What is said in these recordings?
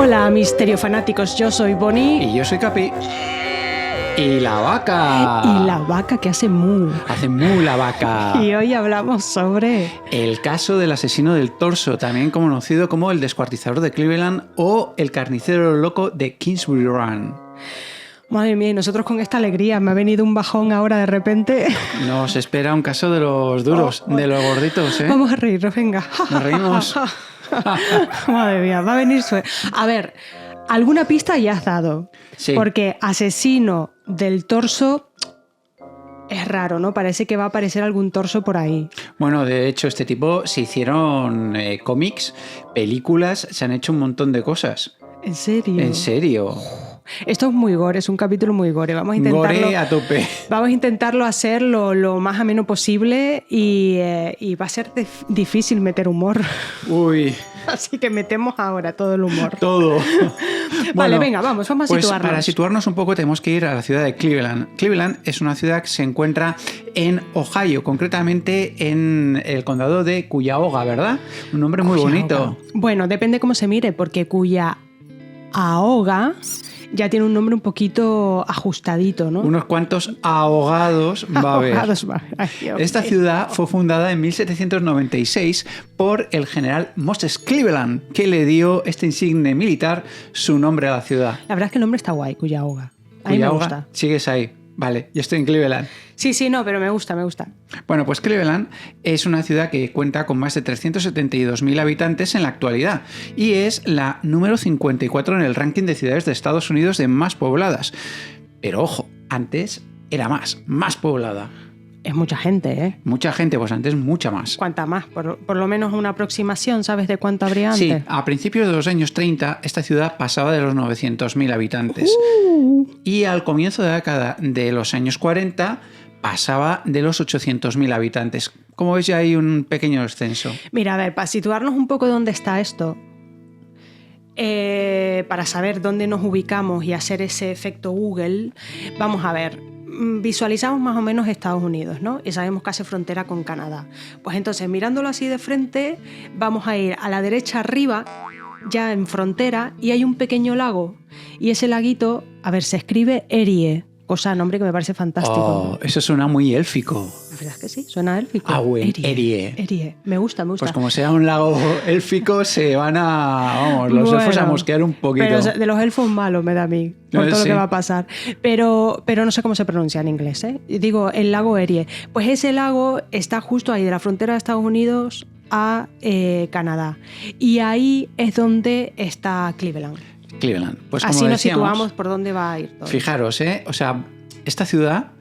Hola, misterio fanáticos, yo soy Bonnie. Y yo soy Capi. Y la vaca. Y la vaca que hace mu. Hace mu la vaca. Y hoy hablamos sobre... el caso del asesino del torso, también conocido como el descuartizador de Cleveland o el carnicero loco de Kingsbury Run. Madre mía, y nosotros con esta alegría, me ha venido un bajón ahora de repente. Nos espera un caso de los duros, de los gorditos, ¿eh? Vamos a reírnos, venga. Nos reímos. Madre mía, va a venir A ver, alguna pista ya has dado. Sí. Porque asesino del torso es raro, ¿no? Parece que va a aparecer algún torso por ahí. Bueno, de hecho, este tipo se hicieron cómics, películas, se han hecho un montón de cosas. ¿En serio? ¿En serio? Esto es muy gore, es un capítulo muy gore. Vamos a intentarlo, gore a tope. Vamos a intentarlo hacer lo más ameno posible y va a ser difícil meter humor. Uy. Así que metemos ahora todo el humor. Todo. Vale, Bueno, venga, vamos a pues situarnos. Para situarnos un poco tenemos que ir a la ciudad de Cleveland. Cleveland es una ciudad que se encuentra en Ohio, concretamente en el condado de Cuyahoga, ¿verdad? Un nombre muy bonito. Bueno, depende cómo se mire, porque Cuyahoga ya tiene un nombre un poquito ajustadito, ¿no? Unos cuantos ahogados va a haber. Ay, Dios Esta mío. ciudad fue fundada en 1796 por el general Moses Cleveland, que le dio este insigne militar su nombre a la ciudad. La verdad es que el nombre está guay, Cuyahoga. A mí me Cuyahoga, gusta. sigues ahí. Vale, yo estoy en Cleveland. Sí, no, pero me gusta. Bueno, pues Cleveland es una ciudad que cuenta con más de 372.000 habitantes en la actualidad y es la número 54 en el ranking de ciudades de Estados Unidos de más pobladas. Pero ojo, antes era más poblada. Es mucha gente, ¿eh? Mucha gente, pues antes mucha más. ¿Cuánta más? Por lo menos una aproximación, ¿sabes de cuánto habría antes? Sí, a principios de los años 30 esta ciudad pasaba de los 900.000 habitantes. Y al comienzo de la década de los años 40 pasaba de los 800.000 habitantes. Como veis ya hay un pequeño descenso. Mira, a ver, para situarnos un poco dónde está esto, para saber dónde nos ubicamos y hacer ese efecto Google, vamos a ver, visualizamos más o menos Estados Unidos, ¿no? Y sabemos que hace frontera con Canadá. Pues entonces, mirándolo así de frente, vamos a ir a la derecha arriba, ya en frontera, y hay un pequeño lago. Y ese laguito, a ver, se escribe Erie, cosa, nombre que me parece fantástico. Oh, eso suena muy élfico. La verdad es que sí, suena élfico. Ah, bueno, Erie. Erie. Me gusta. Pues como sea un lago élfico, se van los elfos a mosquear un poquito. Pero de los elfos malos me da a mí, por todo Sí. lo que va a pasar. Pero no sé cómo se pronuncia en inglés, ¿eh? Digo, el lago Erie. Pues ese lago está justo ahí, de la frontera de Estados Unidos a Canadá. Y ahí es donde está Cleveland. Cleveland. Pues como así nos decíamos, situamos por dónde va a ir todo. Fijaros, o sea, esta ciudad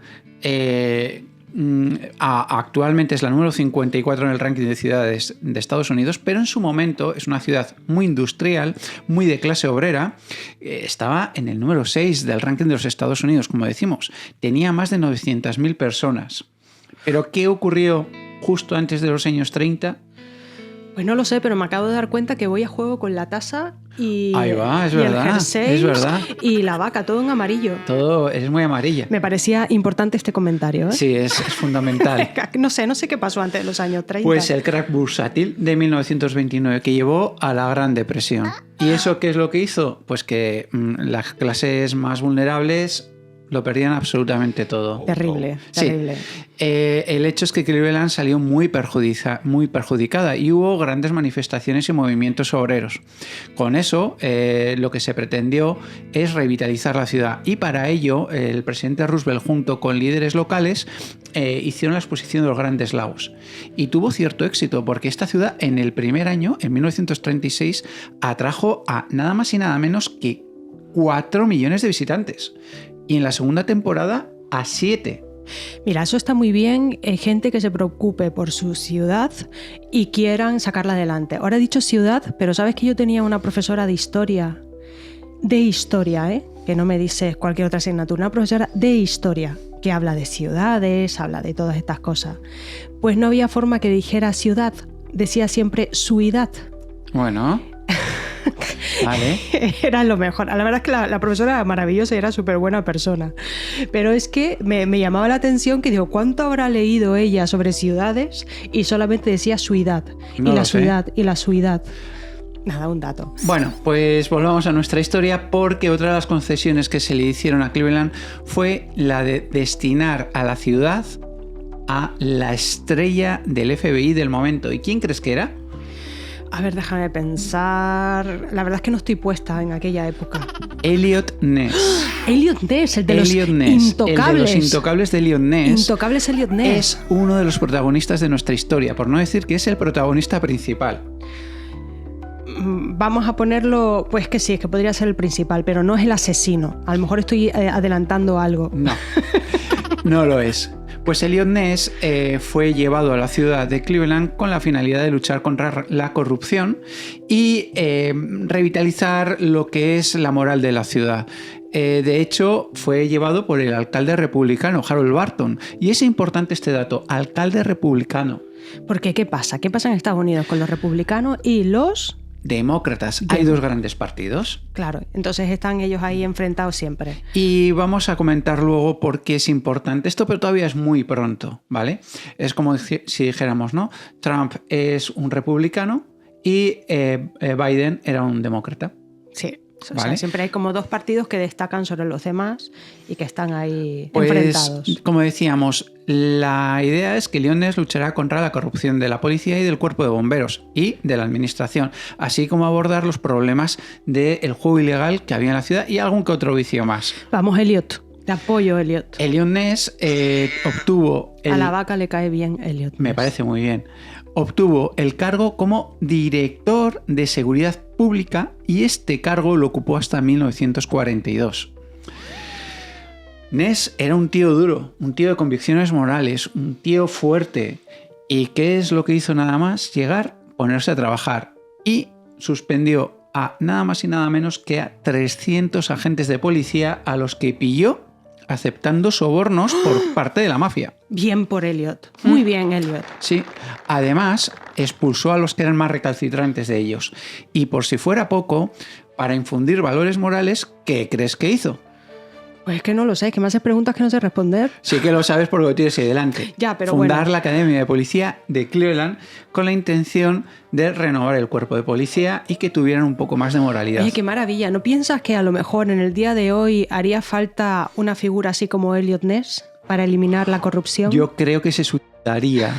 actualmente es la número 54 en el ranking de ciudades de Estados Unidos, pero en su momento es una ciudad muy industrial, muy de clase obrera. Estaba en el número 6 del ranking de los Estados Unidos, como decimos. Tenía más de 900.000 personas. ¿Pero qué ocurrió justo antes de los años 30? Pues no lo sé, pero me acabo de dar cuenta que voy a juego con la taza y, ahí va, es y verdad, el jersey es verdad. Y la vaca, todo en amarillo. Todo es muy amarilla. Me parecía importante este comentario, ¿eh? Sí, es fundamental. No sé qué pasó antes de los años 30. Pues el crack bursátil de 1929 que llevó a la Gran Depresión. ¿Y eso qué es lo que hizo? Pues que las clases más vulnerables lo perdían absolutamente todo. Terrible. Sí. El hecho es que Cleveland salió muy perjudicada y hubo grandes manifestaciones y movimientos obreros. Con eso, lo que se pretendió es revitalizar la ciudad y para ello el presidente Roosevelt junto con líderes locales hicieron la exposición de los Grandes Lagos. Y tuvo cierto éxito porque esta ciudad en el primer año, en 1936, atrajo a nada más y nada menos que 4 millones de visitantes. Y en la segunda temporada a 7. Mira, eso está muy bien. Gente que se preocupe por su ciudad y quieran sacarla adelante. Ahora he dicho ciudad, pero sabes que yo tenía una profesora de historia, que no me dices cualquier otra asignatura, una profesora de historia que habla de ciudades, habla de todas estas cosas. Pues no había forma que dijera ciudad, decía siempre suidad. Bueno. Vale. Era lo mejor. La verdad es que la profesora era maravillosa y era súper buena persona. Pero es que me llamaba la atención que digo, ¿cuánto habrá leído ella sobre ciudades? Y solamente decía ciudad. No y la lo sé. ciudad, y la ciudad. Nada, un dato. Bueno, pues volvamos a nuestra historia, porque otra de las concesiones que se le hicieron a Cleveland fue la de destinar a la ciudad a la estrella del FBI del momento. ¿Y quién crees que era? A ver, déjame pensar. La verdad es que no estoy puesta en aquella época. Elliot Ness. Elliot Ness, el de Elliot los Ness, intocables. el de los intocables de Elliot Ness. Intocables Elliot Ness. Es uno de los protagonistas de nuestra historia, por no decir que es el protagonista principal. Vamos a ponerlo, pues que sí, es que podría ser el principal, pero no es el asesino. A lo mejor estoy adelantando algo. No, no lo es. Pues Elliot Ness fue llevado a la ciudad de Cleveland con la finalidad de luchar contra la corrupción y revitalizar lo que es la moral de la ciudad. De hecho, fue llevado por el alcalde republicano, Harold Barton. Y es importante este dato, alcalde republicano. Porque, ¿qué pasa? ¿Qué pasa en Estados Unidos con los republicanos y los demócratas? Hay dos grandes partidos. Claro, entonces están ellos ahí enfrentados siempre. Y vamos a comentar luego por qué es importante esto, pero todavía es muy pronto, ¿vale? Es como si dijéramos, ¿no? Trump es un republicano y Biden era un demócrata. Sí. O ¿vale? sea, siempre hay como dos partidos que destacan sobre los demás y que están ahí pues, enfrentados. Como decíamos, la idea es que Elliot Ness luchará contra la corrupción de la policía y del cuerpo de bomberos y de la administración, así como abordar los problemas del juego ilegal que había en la ciudad y algún que otro vicio más. Vamos, Elliot. Te apoyo, Elliot. Elliot Ness obtuvo... A la vaca le cae bien Elliot Ness. Me parece muy bien. Obtuvo el cargo como director de seguridad pública y este cargo lo ocupó hasta 1942. Ness era un tío duro, un tío de convicciones morales, un tío fuerte. ¿Y qué es lo que hizo nada más? Llegar, ponerse a trabajar y suspendió a nada más y nada menos que a 300 agentes de policía a los que pilló aceptando sobornos por parte de la mafia. Bien por Elliot. Muy bien, Elliot. Sí. Además, expulsó a los que eran más recalcitrantes de ellos. Y por si fuera poco, para infundir valores morales, ¿qué crees que hizo? Pues es que no lo sé, es que me haces preguntas que no sé responder. Sí que lo sabes porque lo tienes ahí delante. Ya, pero Fundar bueno. la Academia de Policía de Cleveland con la intención de renovar el cuerpo de policía y que tuvieran un poco más de moralidad. Oye, qué maravilla. ¿No piensas que a lo mejor en el día de hoy haría falta una figura así como Elliot Ness para eliminar la corrupción? Yo creo que se sudaría.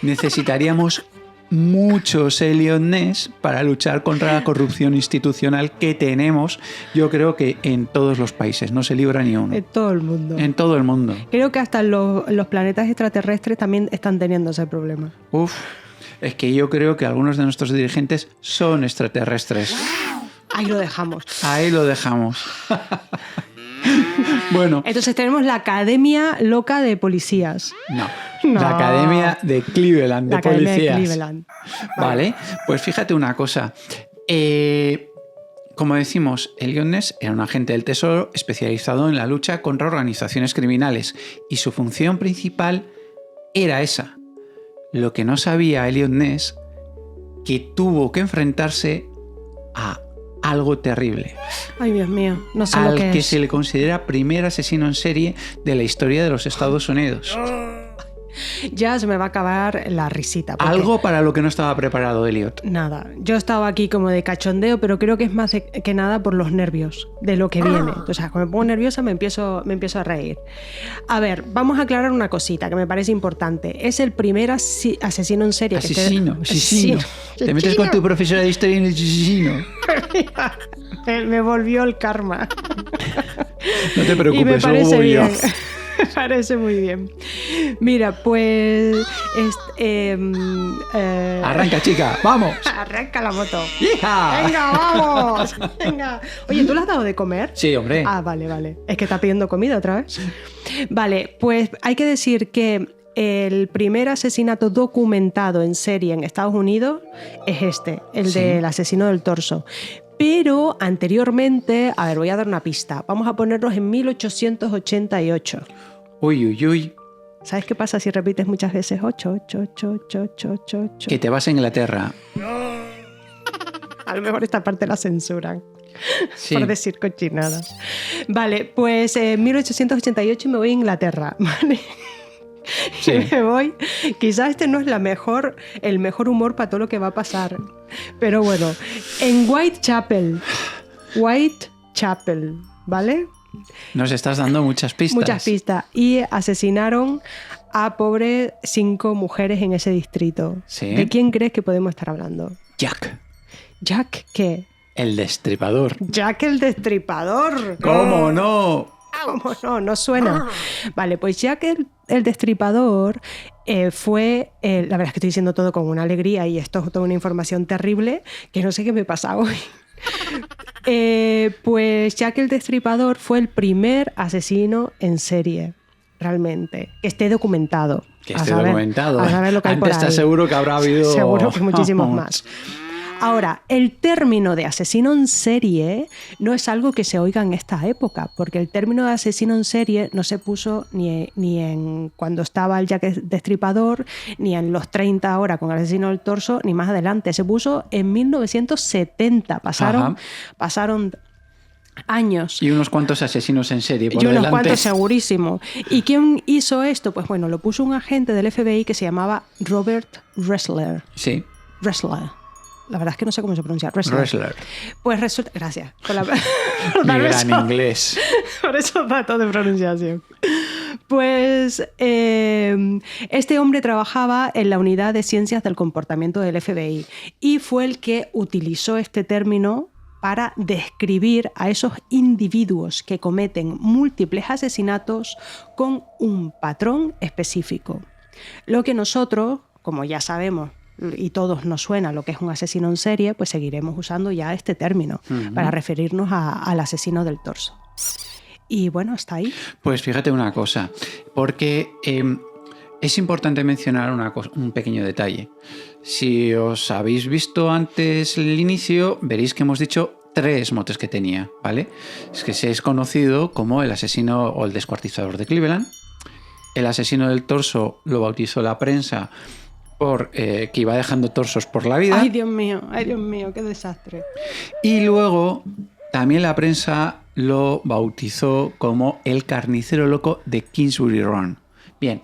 Necesitaríamos muchos Elliot Ness para luchar contra la corrupción institucional que tenemos, yo creo que en todos los países, no se libra ni uno. En todo el mundo. En todo el mundo. Creo que hasta los planetas extraterrestres también están teniendo ese problema. Uf, es que yo creo que algunos de nuestros dirigentes son extraterrestres. Ahí lo dejamos. Ahí lo dejamos. Bueno. Entonces tenemos la Academia Loca de Policías. No. No. La Academia de Cleveland de La Academia Policías. de Cleveland. Vale, pues fíjate una cosa. Como decimos, Elliot Ness era un agente del Tesoro especializado en la lucha contra organizaciones criminales y su función principal era esa. Lo que no sabía Elliot Ness, que tuvo que enfrentarse a algo terrible. Ay, Dios mío, no sé lo que es. Al que se le considera primer asesino en serie de la historia de los Estados Unidos. Ya se me va a acabar la risita. Algo para lo que no estaba preparado Elliot. Nada, yo estaba aquí como de cachondeo, pero creo que es más que nada por los nervios de lo que viene. O sea, cuando me pongo nerviosa me empiezo a reír. A ver, vamos a aclarar una cosita que me parece importante. Es el primer asesino en serie. Asesino. Te metes Asesino. con tu profesora de historia en el asesino. Me volvió el karma. No te Y me preocupes, luego parece voy yo. bien. Me parece muy bien. Mira, pues... Arranca, chica, vamos. Arranca la moto. ¡Hija! ¡Venga, vamos! Venga. Oye, ¿tú le has dado de comer? Sí, hombre. Ah, vale. Es que está pidiendo comida otra vez. Vale, pues hay que decir que el primer asesinato documentado en serie en Estados Unidos es el Sí. del asesino del torso. Pero anteriormente, a ver, voy a dar una pista. Vamos a ponernos en 1888. Uy. ¿Sabes qué pasa si repites muchas veces 8? Que te vas a Inglaterra. A lo mejor esta parte la censuran. Sí. Por decir cochinadas. Vale, pues 1888 me voy a Inglaterra. Vale. Sí. Y me voy. Quizás este no es el mejor humor para todo lo que va a pasar. Pero bueno, en Whitechapel, ¿vale? Nos estás dando muchas pistas. Muchas pistas. Y asesinaron a pobres 5 mujeres en ese distrito. Sí. ¿De quién crees que podemos estar hablando? Jack, ¿Jack qué? el destripador. Jack el Destripador. ¿Cómo no? ¿Cómo no? No suena. Vale, pues Jack el Destripador fue... la verdad es que estoy diciendo todo con una alegría y esto es toda una información terrible que no sé qué me pasa hoy. Pues Jack el Destripador fue el primer asesino en serie, realmente, que esté documentado. Que esté documentado. A saber lo que hay por Antes ahí. estás seguro que habrá habido... Seguro que muchísimos más. Ahora, el término de asesino en serie no es algo que se oiga en esta época, porque el término de asesino en serie no se puso ni en cuando estaba el Jack Destripador, ni en los 30 ahora con el asesino del torso, ni más adelante. Se puso en 1970. Pasaron años. Y unos cuantos asesinos en serie por Y unos delante. cuantos segurísimo. ¿Y quién hizo esto? Pues bueno, lo puso un agente del FBI que se llamaba Robert Ressler. Sí. Ressler. La verdad es que no sé cómo se pronuncia. Ressler. Pues resulta... Gracias. Mi gran inglés. Por esos datos de pronunciación. Pues este hombre trabajaba en la unidad de ciencias del comportamiento del FBI y fue el que utilizó este término para describir a esos individuos que cometen múltiples asesinatos con un patrón específico. Lo que nosotros, como ya sabemos, y todos nos suena lo que es un asesino en serie, pues seguiremos usando ya este término para referirnos al asesino del torso. Y bueno, hasta ahí. Pues fíjate una cosa, porque es importante mencionar un pequeño detalle. Si os habéis visto antes el inicio, veréis que hemos dicho 3 motes que tenía, ¿vale? Es que se es conocido como el asesino o el descuartizador de Cleveland. El asesino del torso lo bautizó la prensa por que iba dejando torsos por la vida. Ay, Dios mío, qué desastre. Y luego también la prensa lo bautizó como el carnicero loco de Kingsbury Run. Bien,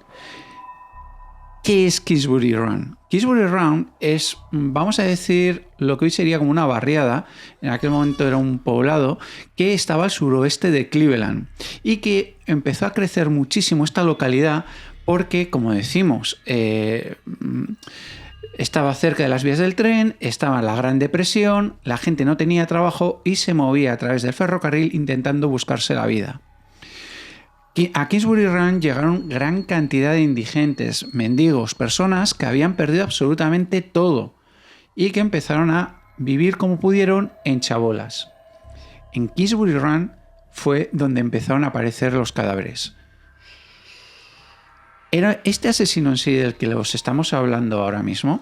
¿qué es Kingsbury Run? Kingsbury Run es, vamos a decir, lo que hoy sería como una barriada. En aquel momento era un poblado que estaba al suroeste de Cleveland y que empezó a crecer muchísimo esta localidad porque, como decimos, estaba cerca de las vías del tren, estaba en la Gran Depresión, la gente no tenía trabajo y se movía a través del ferrocarril intentando buscarse la vida. A Kingsbury Run llegaron gran cantidad de indigentes, mendigos, personas que habían perdido absolutamente todo y que empezaron a vivir como pudieron en chabolas. En Kingsbury Run fue donde empezaron a aparecer los cadáveres. Era este asesino en sí del que os estamos hablando ahora mismo.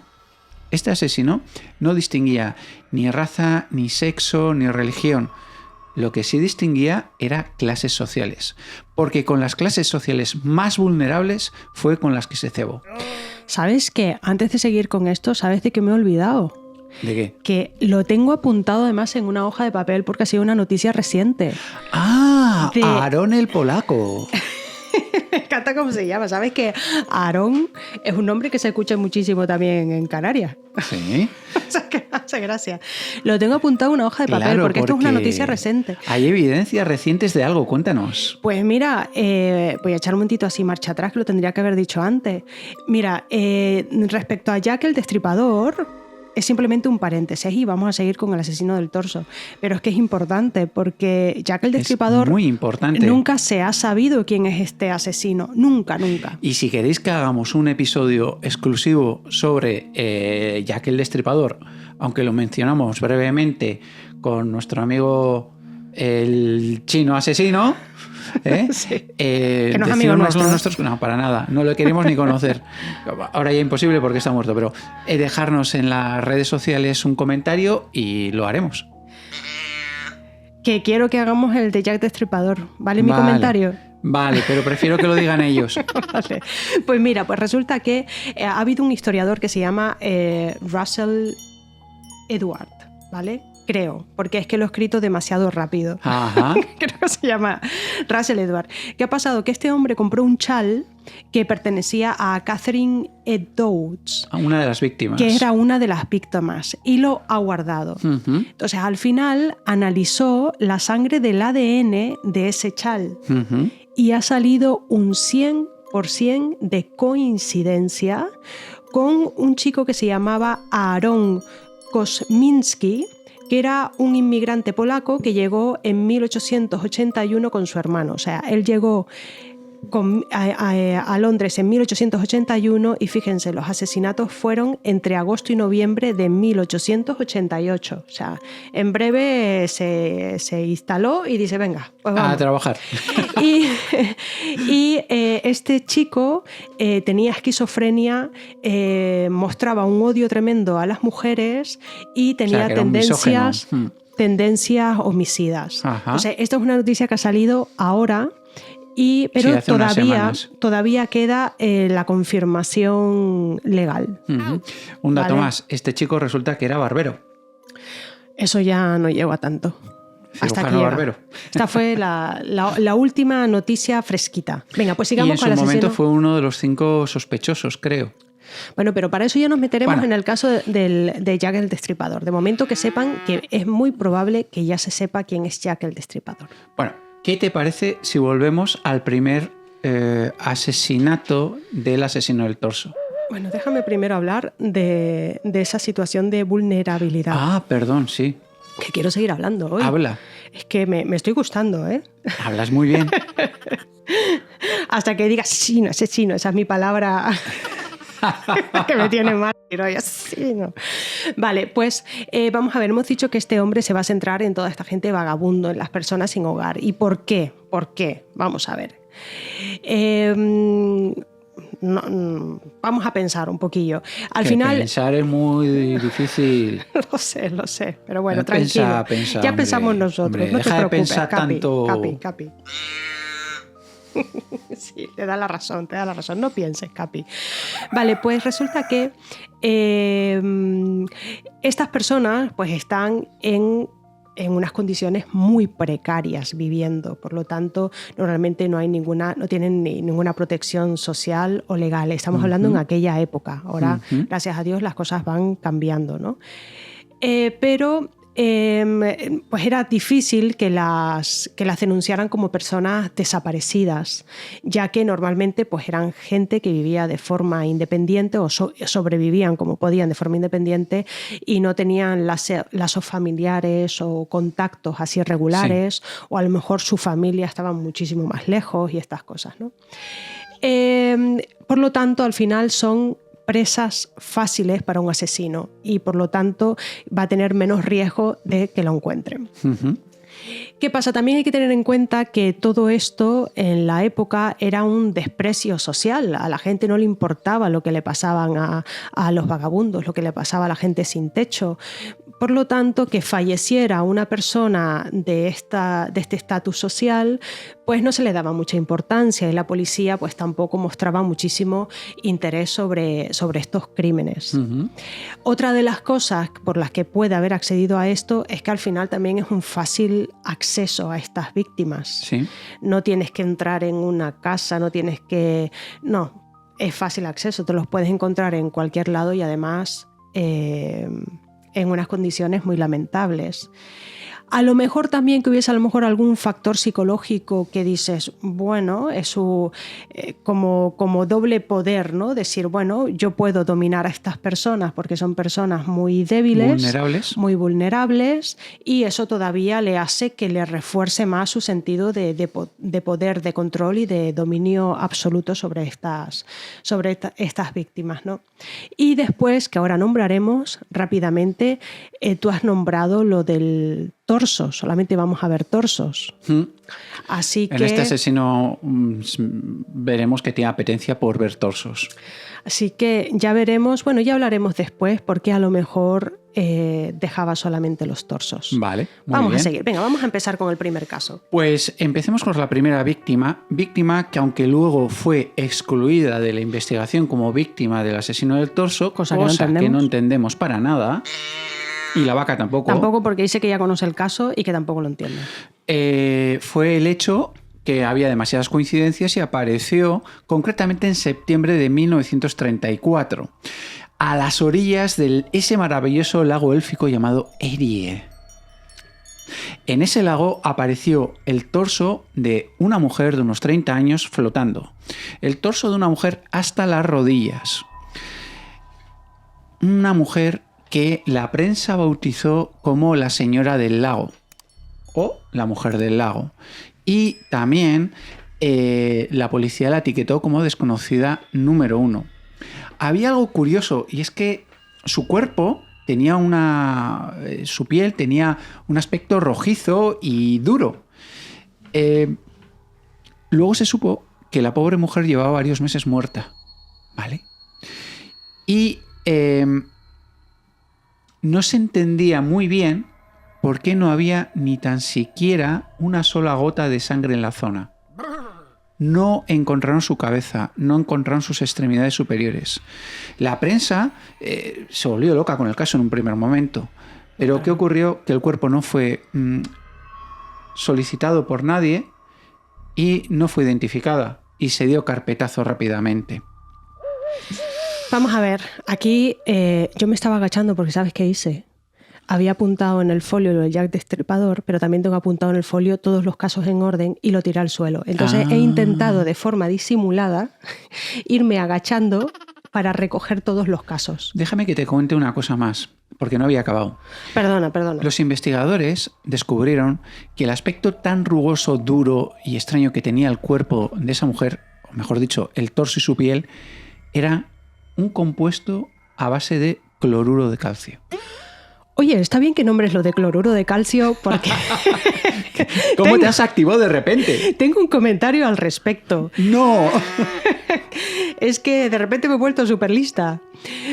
Este asesino no distinguía ni raza, ni sexo, ni religión. Lo que sí distinguía era clases sociales, porque con las clases sociales más vulnerables fue con las que se cebó. ¿Sabes qué? Antes de seguir con esto, ¿sabes de qué me he olvidado? ¿De qué? Que lo tengo apuntado además en una hoja de papel porque ha sido una noticia reciente. ¡Ah! Aarón el polaco. Me encanta cómo se llama. ¿Sabes que Aarón es un nombre que se escucha muchísimo también en Canarias? Sí. O sea, que hace gracia. Lo tengo apuntado en una hoja de papel porque esto es una noticia reciente. Hay evidencias recientes de algo, cuéntanos. Pues mira, voy a echar un momentito así marcha atrás, que lo tendría que haber dicho antes. Mira, respecto a Jack el Destripador, es simplemente un paréntesis y vamos a seguir con el asesino del torso. Pero es que es importante porque Jack el Destripador es muy importante. Nunca se ha sabido quién es este asesino. Nunca. Y si queréis que hagamos un episodio exclusivo sobre Jack el Destripador, aunque lo mencionamos brevemente con nuestro amigo el chino asesino, sí. Que no es amigo nuestro. No, para nada, no lo queremos ni conocer. Ahora ya imposible porque está muerto, pero dejarnos en las redes sociales un comentario y lo haremos. Que quiero que hagamos el de Jack Destripador, ¿vale? Mi comentario. Vale, pero prefiero que lo digan ellos. Vale. Pues mira, pues resulta que ha habido un historiador que se llama Russell Edward, ¿vale? creo, porque es que lo he escrito demasiado rápido. Ajá. Creo que se llama Russell Edward. ¿Qué ha pasado? Que este hombre compró un chal que pertenecía a Catherine Eddowes, Una de las víctimas. que era una de las víctimas, y lo ha guardado. Ujú, Entonces, al final, analizó la sangre del ADN de ese chal ujú. y ha salido un 100% de coincidencia con un chico que se llamaba Aaron Kosminski, que era un inmigrante polaco que llegó en 1881 con su hermano. O sea, él llegó a Londres en 1881 y fíjense, los asesinatos fueron entre agosto y noviembre de 1888. O sea, en breve se instaló y dice, venga, pues vamos. A trabajar. Y este chico tenía esquizofrenia, mostraba un odio tremendo a las mujeres y tenía que era un misógeno. tendencias homicidas. Ajá. O sea, esto es una noticia que ha salido ahora. Pero Sí, hace unas semanas. todavía queda la confirmación legal. Ujú. Un dato Vale. más. Este chico resulta que era barbero. Eso ya no llego a tanto. Hasta aquí Cirujano llega. barbero. Esta fue la última noticia fresquita. Venga, pues Y en sigamos su con el momento asesino. fue uno de los 5 sospechosos, creo. Bueno, pero para eso ya nos meteremos Bueno. en el caso de Jack el Destripador. De momento que sepan que es muy probable que ya se sepa quién es Jack el Destripador. Bueno, ¿qué te parece si volvemos al primer asesinato del asesino del torso? Bueno, déjame primero hablar de esa situación de vulnerabilidad. Ah, perdón, sí. Que quiero seguir hablando hoy. Habla. Es que me estoy gustando, ¿eh? Hablas muy bien. Hasta que digas asesino, asesino, esa es mi palabra que me tiene mal. Asesino. Vale, pues vamos a ver, hemos dicho que este hombre se va a centrar en toda esta gente vagabundo, en las personas sin hogar. ¿Y por qué? ¿Por qué? Vamos a ver. Vamos a pensar un poquillo. Al final... Pensar es muy difícil. Lo sé, pero bueno, Pensa, tranquilo. Ya hombre, pensamos nosotros, hombre, no te deja de preocupes, pensar Capi, tanto. Capi. Sí, te da la razón, no pienses, Capi. Vale, pues resulta que estas personas pues están en unas condiciones muy precarias viviendo, por lo tanto normalmente no tienen ninguna protección social o legal. Estamos hablando en aquella época. Ahora, gracias a Dios, las cosas van cambiando, ¿no? Pero pues era difícil que las denunciaran como personas desaparecidas, ya que normalmente pues eran gente que vivía de forma independiente o sobrevivían como podían de forma independiente y no tenían lazos familiares o contactos así regulares, sí. O a lo mejor su familia estaba muchísimo más lejos y estas cosas, ¿no? Por lo tanto, al final son presas fáciles para un asesino y por lo tanto va a tener menos riesgo de que lo encuentren. Uh-huh. ¿Qué pasa? También hay que tener en cuenta que todo esto en la época era un desprecio social. A la gente no le importaba lo que le pasaban a los vagabundos, lo que le pasaba a la gente sin techo. Por lo tanto, que falleciera una persona de este estatus social, pues no se le daba mucha importancia y la policía pues tampoco mostraba muchísimo interés sobre estos crímenes. Uh-huh. Otra de las cosas por las que puede haber accedido a esto es que al final también es un fácil acceso a estas víctimas. Sí. No tienes que entrar en una casa, no, es fácil acceso, te los puedes encontrar en cualquier lado y además en unas condiciones muy lamentables. A lo mejor también que hubiese algún factor psicológico que dices, bueno, es como doble poder, ¿no? Decir, bueno, yo puedo dominar a estas personas porque son personas muy débiles, muy vulnerables, y eso todavía le hace que le refuerce más su sentido de poder, de control y de dominio absoluto sobre estas víctimas, ¿no? Y después, que ahora nombraremos rápidamente, tú has nombrado lo del torso, solamente vamos a ver torsos. Así que, en este asesino veremos que tiene apetencia por ver torsos. Así que ya veremos, bueno, ya hablaremos después porque a lo mejor dejaba solamente los torsos. Vale, vamos bien. a seguir. Venga, vamos a empezar con el primer caso. Pues empecemos con la primera víctima que aunque luego fue excluida de la investigación como víctima del asesino del torso, cosa que no entendemos para nada. Y la vaca tampoco. Tampoco, porque dice que ya conoce el caso y que tampoco lo entiende. Fue el hecho que había demasiadas coincidencias y apareció concretamente en septiembre de 1934, a las orillas de ese maravilloso lago élfico llamado Erie. En ese lago apareció el torso de una mujer de unos 30 años flotando. El torso de una mujer hasta las rodillas. Una mujer que la prensa bautizó como la señora del lago o la mujer del lago. Y también la policía la etiquetó como desconocida número 1. Había algo curioso, y es que su cuerpo tenía su piel tenía un aspecto rojizo y duro. Luego se supo que la pobre mujer llevaba varios meses muerta, ¿vale? Y no se entendía muy bien por qué no había ni tan siquiera una sola gota de sangre en la zona. No encontraron su cabeza, no encontraron sus extremidades superiores. La prensa se volvió loca con el caso en un primer momento. Pero ¿qué ocurrió? Que el cuerpo no fue solicitado por nadie y no fue identificada. Y se dio carpetazo rápidamente. Vamos a ver, aquí yo me estaba agachando porque ¿sabes qué hice? Había apuntado en el folio lo del Jack Destripador, pero también tengo apuntado en el folio todos los casos en orden y lo tiré al suelo. Entonces he intentado de forma disimulada irme agachando para recoger todos los casos. Déjame que te cuente una cosa más, porque no había acabado. Perdona. Los investigadores descubrieron que el aspecto tan rugoso, duro y extraño que tenía el cuerpo de esa mujer, o mejor dicho, el torso y su piel, era un compuesto a base de cloruro de calcio. Oye, está bien que nombres lo de cloruro de calcio porque... ¿Cómo te has activado de repente? Tengo un comentario al respecto. ¡No! Es que de repente me he vuelto súper lista.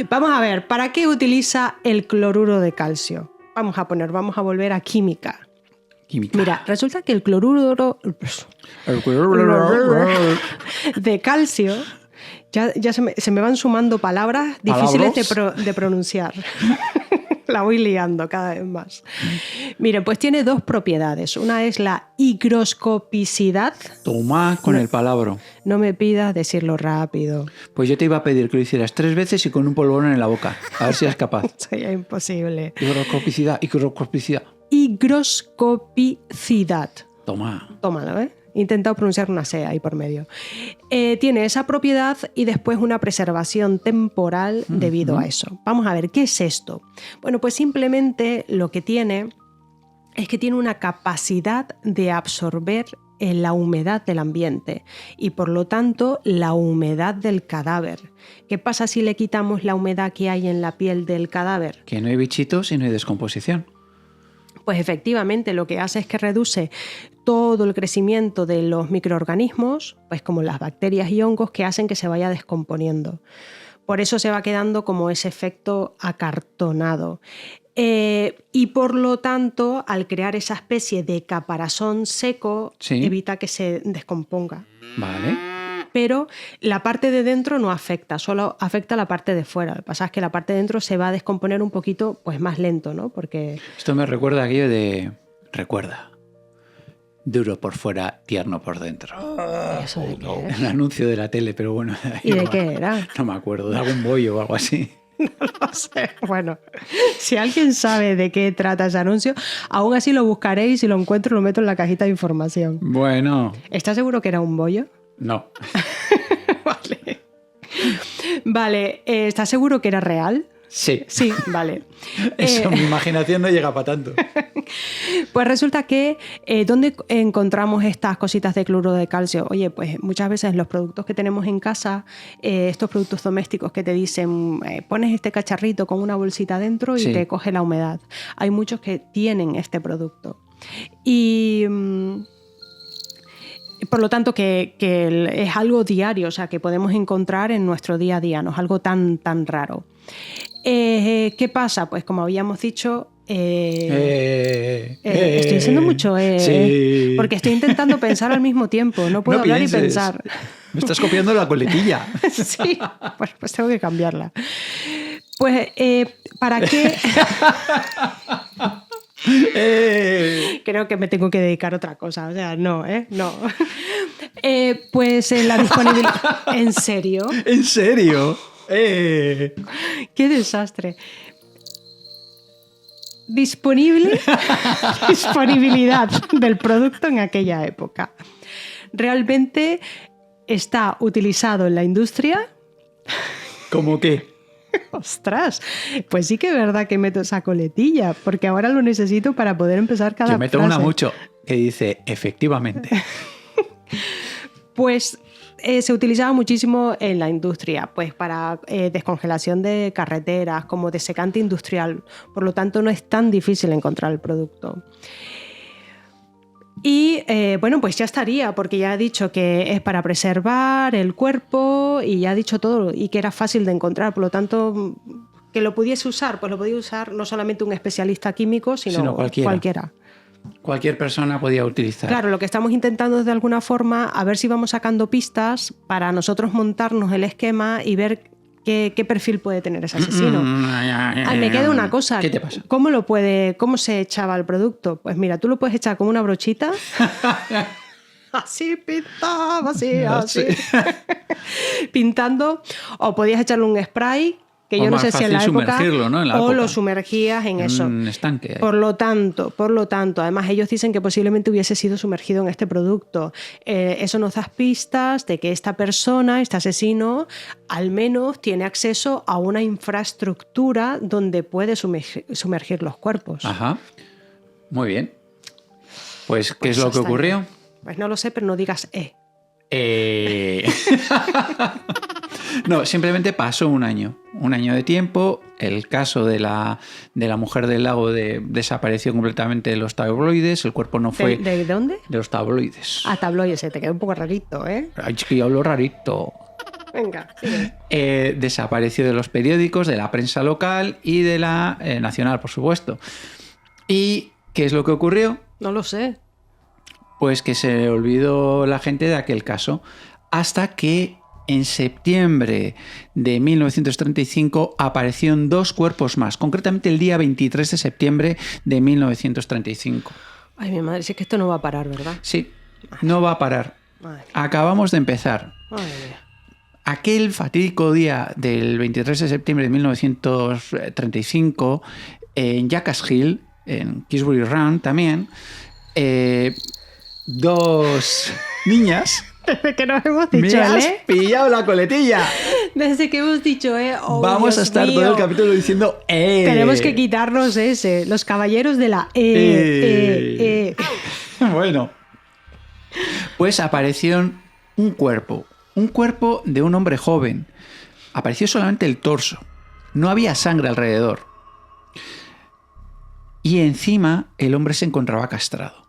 Vamos a ver, ¿para qué utiliza el cloruro de calcio? Vamos a volver a química. Mira, resulta que el cloruro de calcio... Ya se me van sumando palabras difíciles de pronunciar. La voy liando cada vez más. Miren, pues tiene dos propiedades. Una es la higroscopicidad. Toma con el palabra. No me pidas decirlo rápido. Pues yo te iba a pedir que lo hicieras 3 veces y con un polvorón en la boca. A ver si eres capaz. Sería imposible. Higroscopicidad. Higroscopicidad. Tómalo, ¿eh? He intentado pronunciar una C ahí por medio. Tiene esa propiedad y después una preservación temporal debido a eso. Vamos a ver, ¿qué es esto? Bueno, pues simplemente lo que tiene es que tiene una capacidad de absorber la humedad del ambiente y por lo tanto la humedad del cadáver. ¿Qué pasa si le quitamos la humedad que hay en la piel del cadáver? Que no hay bichitos y no hay descomposición. Pues efectivamente lo que hace es que reduce todo el crecimiento de los microorganismos, pues como las bacterias y hongos que hacen que se vaya descomponiendo. Por eso se va quedando como ese efecto acartonado. Y por lo tanto, al crear esa especie de caparazón seco, evita que se descomponga. Vale. Pero la parte de dentro no afecta, solo afecta la parte de fuera. Lo que pasa es que la parte de dentro se va a descomponer un poquito pues, más lento, ¿no? Porque... Esto me recuerda aquello de... Recuerda, duro por fuera, tierno por dentro. ¿Eso de qué es? Un anuncio de la tele, pero bueno... ¿Y de qué era? No me acuerdo, de algún bollo o algo así. No lo sé. Bueno, si alguien sabe de qué trata ese anuncio, aún así lo buscaré y si lo encuentro lo meto en la cajita de información. Bueno. ¿Estás seguro que era un bollo? No. Vale, ¿estás seguro que era real? Sí. Sí, vale. Eso, mi imaginación no llega para tanto. Pues resulta que ¿dónde encontramos estas cositas de cloruro de calcio? Oye, pues muchas veces los productos que tenemos en casa, estos productos domésticos que te dicen, pones este cacharrito con una bolsita dentro y te coge la humedad. Hay muchos que tienen este producto. Y... por lo tanto, que es algo diario, o sea, que podemos encontrar en nuestro día a día, no es algo tan raro. ¿Qué pasa? Pues como habíamos dicho, estoy diciendo mucho, sí. Porque estoy intentando pensar al mismo tiempo, no puedo hablar y pensar. Me estás copiando la coletilla. Sí, pues tengo que cambiarla. Pues, ¿para qué? Creo que me tengo que dedicar a otra cosa. O sea, no, no. Pues la disponibilidad... ¿En serio? ¿En serio? ¡Qué desastre! Disponibilidad del producto en aquella época. Realmente está utilizado en la industria. ¿Cómo qué? ¡Ostras! Pues sí que es verdad que meto esa coletilla, porque ahora lo necesito para poder empezar cada Yo meto frase. una mucho que dice, efectivamente. Pues se utilizaba muchísimo en la industria, pues para descongelación de carreteras, como desecante industrial. Por lo tanto, no es tan difícil encontrar el producto. Y bueno, pues ya estaría, porque ya he dicho que es para preservar el cuerpo y ya he dicho todo y que era fácil de encontrar. Por lo tanto, que lo pudiese usar, pues lo podía usar no solamente un especialista químico, sino cualquiera. Cualquier persona podía utilizar. Claro, lo que estamos intentando es de alguna forma a ver si vamos sacando pistas para nosotros montarnos el esquema y ver qué perfil puede tener ese asesino. Me queda una cosa. ¿Qué te pasa? ¿Cómo se echaba el producto? Pues mira, tú lo puedes echar como una brochita. Así pintaba, así. Pintando. O podías echarle un spray, que yo no sé si en la época, ¿no? En la o época. lo sumergías en eso. Un estanque. Por lo tanto, además ellos dicen que posiblemente hubiese sido sumergido en este producto. Eso nos da pistas de que esta persona, este asesino, al menos tiene acceso a una infraestructura donde puede sumergir los cuerpos. Ajá. Muy bien. Pues, ¿qué es lo que ocurrió? Pues no lo sé, pero no digas No, simplemente pasó un año de tiempo. El caso de la mujer del lago desapareció completamente de los tabloides. El cuerpo no fue... ¿De dónde? De los tabloides. Ah, tabloides, te quedó un poco rarito, ¿eh? Ay, es que yo hablo rarito. Venga, sigue. Desapareció de los periódicos, de la prensa local y de la nacional, por supuesto. ¿Y qué es lo que ocurrió? No lo sé. Pues que se olvidó la gente de aquel caso hasta que en septiembre de 1935 aparecieron 2 cuerpos más, concretamente el día 23 de septiembre de 1935. Ay, mi madre, si es que esto no va a parar, ¿verdad? Sí, no va a parar. Madre. Acabamos de empezar. Madre mía. Aquel fatídico día del 23 de septiembre de 1935, en Jackass Hill, en Kingsbury Run también, 2 niñas... Desde que nos hemos dicho, ¡Me has pillado la coletilla! Desde que hemos dicho, Oh, vamos Dios a estar mío. todo el capítulo diciendo Tenemos que quitarnos ese. Los caballeros de la Bueno. Pues apareció un cuerpo de un hombre joven. Apareció solamente el torso. No había sangre alrededor. Y encima el hombre se encontraba castrado.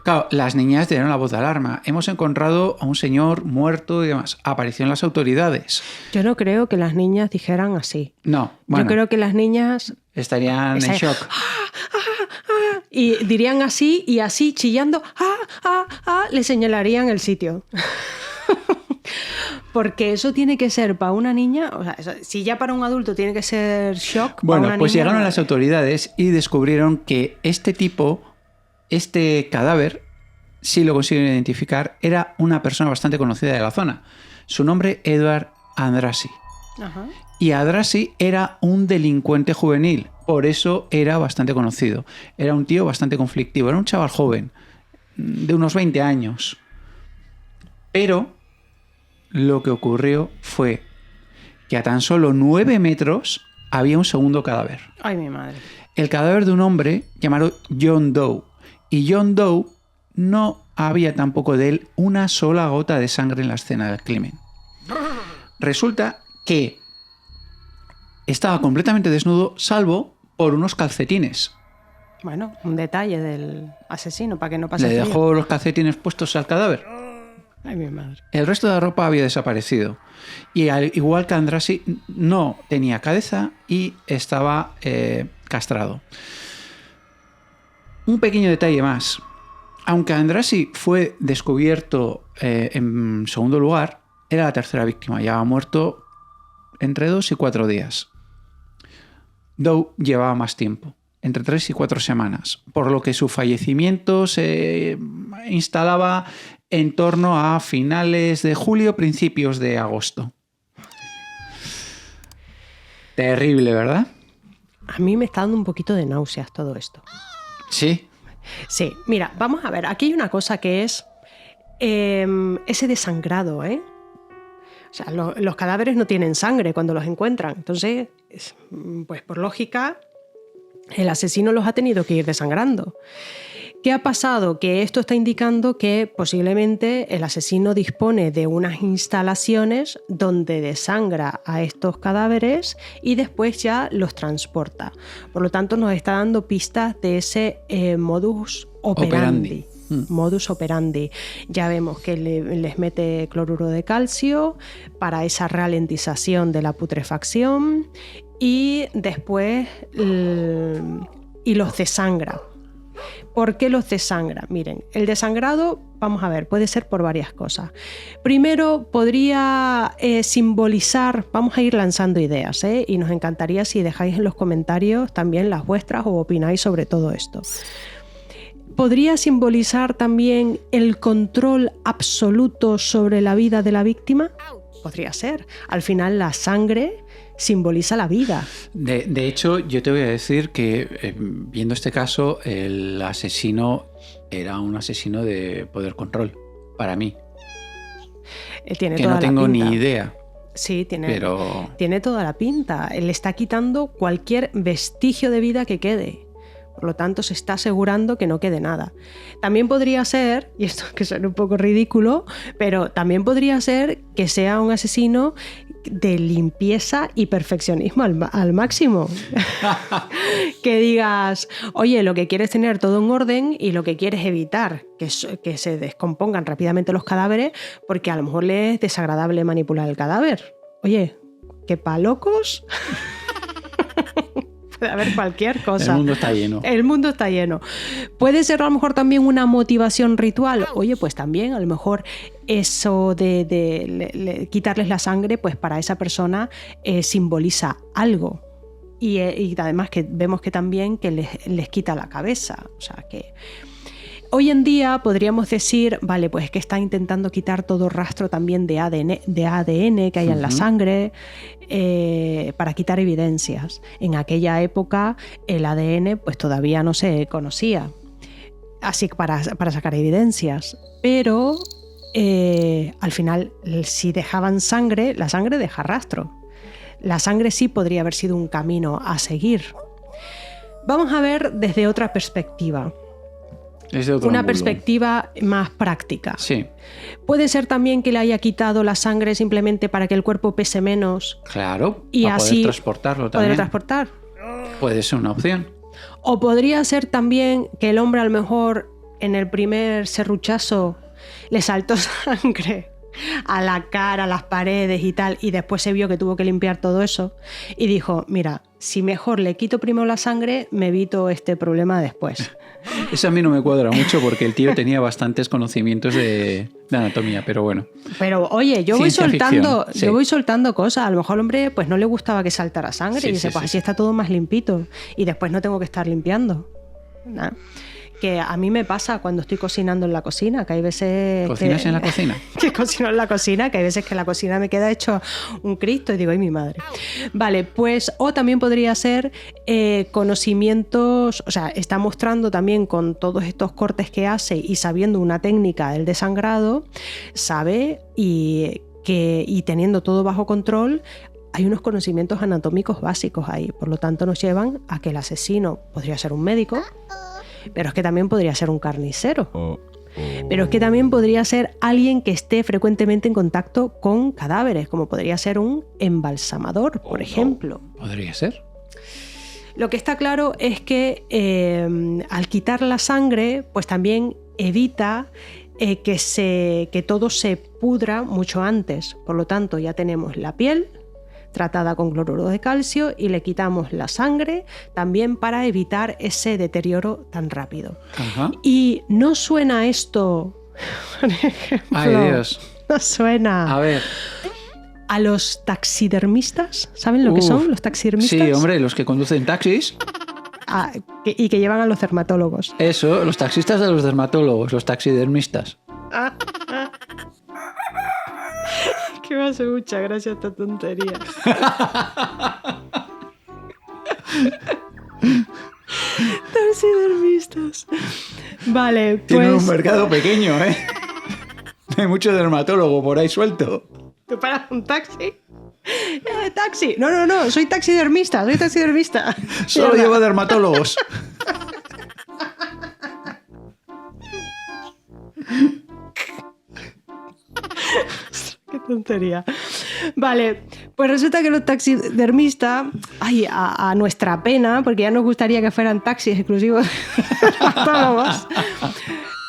Claro, las niñas dieron la voz de alarma. Hemos encontrado a un señor muerto y demás. Aparecieron las autoridades. Yo no creo que las niñas dijeran así. No, bueno. Yo creo que las niñas... Estarían en shock. Y dirían así y así chillando, le señalarían el sitio. Porque eso tiene que ser para una niña, o sea, si ya para un adulto tiene que ser shock. Bueno, para una pues niña, llegaron las autoridades y descubrieron que este cadáver, si lo consiguieron identificar, era una persona bastante conocida de la zona. Su nombre, Edward Andrassy. Ajá. Y Andrassy era un delincuente juvenil, por eso era bastante conocido. Era un tío bastante conflictivo, era un chaval joven, de unos 20 años. Pero lo que ocurrió fue que a tan solo 9 metros había un segundo cadáver. Ay, mi madre. El cadáver de un hombre llamado John Doe. Y John Doe no había tampoco de él una sola gota de sangre en la escena del crimen. Resulta que estaba completamente desnudo, salvo por unos calcetines. Bueno, un detalle del asesino, para que no pase Le frío. dejó los calcetines puestos al cadáver. Ay, mi madre. El resto de la ropa había desaparecido. Y al igual que Andrassy, no tenía cabeza y estaba castrado. Un pequeño detalle más. Aunque Andrassy fue descubierto en segundo lugar, era la tercera víctima. Ya ha muerto entre 2 y 4 días. Doe llevaba más tiempo, entre 3 y 4 semanas, por lo que su fallecimiento se instalaba en torno a finales de julio, principios de agosto. Terrible, ¿verdad? A mí me está dando un poquito de náuseas todo esto. Sí. Sí, mira, vamos a ver, aquí hay una cosa que es ese desangrado, ¿eh? O sea, los cadáveres no tienen sangre cuando los encuentran, entonces, pues por lógica, el asesino los ha tenido que ir desangrando. ¿Qué ha pasado? Que esto está indicando que posiblemente el asesino dispone de unas instalaciones donde desangra a estos cadáveres y después ya los transporta. Por lo tanto, nos está dando pistas de ese modus operandi. Modus operandi. Ya vemos que les mete cloruro de calcio para esa ralentización de la putrefacción y después y los desangra. ¿Por qué los desangra? Miren, el desangrado, vamos a ver, puede ser por varias cosas. Primero, podría simbolizar, vamos a ir lanzando ideas, y nos encantaría si dejáis en los comentarios también las vuestras o opináis sobre todo esto. ¿Podría simbolizar también el control absoluto sobre la vida de la víctima? Podría ser. Al final, la sangre simboliza la vida. De hecho, yo te voy a decir que viendo este caso, el asesino era un asesino de poder control, para mí. Tiene que toda no tengo la pinta. ni idea. Sí, pero... tiene toda la pinta. Él está quitando cualquier vestigio de vida que quede. Por lo tanto, se está asegurando que no quede nada. También podría ser, y esto que suena un poco ridículo, pero también podría ser que sea un asesino de limpieza y perfeccionismo al máximo. Que digas, oye, lo que quieres es tener todo en orden y lo que quieres es evitar que se descompongan rápidamente los cadáveres porque a lo mejor le es desagradable manipular el cadáver. Oye, ¿qué pa' locos? Puede haber cualquier cosa. El mundo está lleno. El mundo está lleno. Puede ser a lo mejor también una motivación ritual. Oye, pues también a lo mejor eso de quitarles la sangre, pues para esa persona simboliza algo. Y además que vemos que también que les quita la cabeza. O sea que... Hoy en día podríamos decir, vale, pues es que está intentando quitar todo rastro también de ADN que hay en la sangre para quitar evidencias. En aquella época el ADN pues todavía no se conocía, así que para sacar evidencias. Pero al final, si dejaban sangre, la sangre deja rastro. La sangre sí podría haber sido un camino a seguir. Vamos a ver desde otra perspectiva. Una perspectiva más práctica. Sí. Puede ser también que le haya quitado la sangre simplemente para que el cuerpo pese menos. Claro, y para así poder transportarlo también. Poder transportar. Puede ser una opción. O podría ser también que el hombre a lo mejor en el primer serruchazo le saltó sangre a la cara, a las paredes y tal, y después se vio que tuvo que limpiar todo eso y dijo, mira, si mejor le quito primero la sangre, me evito este problema después. Eso a mí no me cuadra mucho porque el tío tenía bastantes conocimientos de anatomía, pero bueno. Pero oye, yo voy soltando cosas. A lo mejor al hombre pues no le gustaba que saltara sangre y dice, pues así está todo más limpito y después no tengo que estar limpiando. Nah. Que a mí me pasa cuando estoy cocinando en la cocina, que hay veces... ¿Cocinas en la cocina? Que cocino en la cocina, que hay veces que la cocina me queda hecho un Cristo y digo, ¡ay, mi madre! Vale, pues, o también podría ser conocimientos, o sea, está mostrando también con todos estos cortes que hace y sabiendo una técnica del desangrado, sabe y teniendo todo bajo control, hay unos conocimientos anatómicos básicos ahí, por lo tanto nos llevan a que el asesino podría ser un médico, pero es que también podría ser un carnicero. Pero es que también podría ser alguien que esté frecuentemente en contacto con cadáveres, como podría ser un embalsamador, por ejemplo. Podría ser. Lo que está claro es que al quitar la sangre, pues también evita que todo se pudra mucho antes. Por lo tanto, ya tenemos la piel tratada con cloruro de calcio y le quitamos la sangre también para evitar ese deterioro tan rápido. Ajá. Y no suena esto, por ejemplo, ¡Ay, Dios! no suena A ver. a los taxidermistas. ¿Saben lo que son los taxidermistas? Sí, hombre, los que conducen taxis. Y que llevan a los dermatólogos. Eso, los taxistas de los dermatólogos, los taxidermistas. Que me hace mucha gracia esta tontería. Taxidermistas. Vale, pues... Tienen un mercado pequeño, ¿eh? Hay mucho dermatólogo por ahí suelto. ¿Tú paras un taxi? ¡Taxi! No, soy taxidermista. Solo llevo dermatólogos. Qué tontería. Vale, pues resulta que los taxidermistas, a nuestra pena, porque ya nos gustaría que fueran taxis exclusivos de dermatólogos,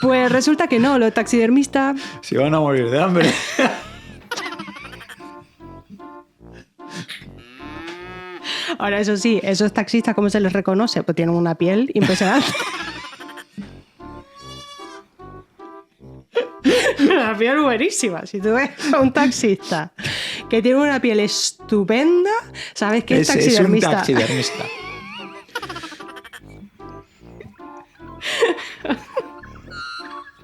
pues resulta que no, los taxidermistas... Se van a morir de hambre. Ahora, eso sí, esos taxistas, ¿cómo se les reconoce? Pues tienen una piel impresionante. Una piel buenísima. Si tú ves a un taxista que tiene una piel estupenda, sabes que es taxidermista. Es un taxidermista.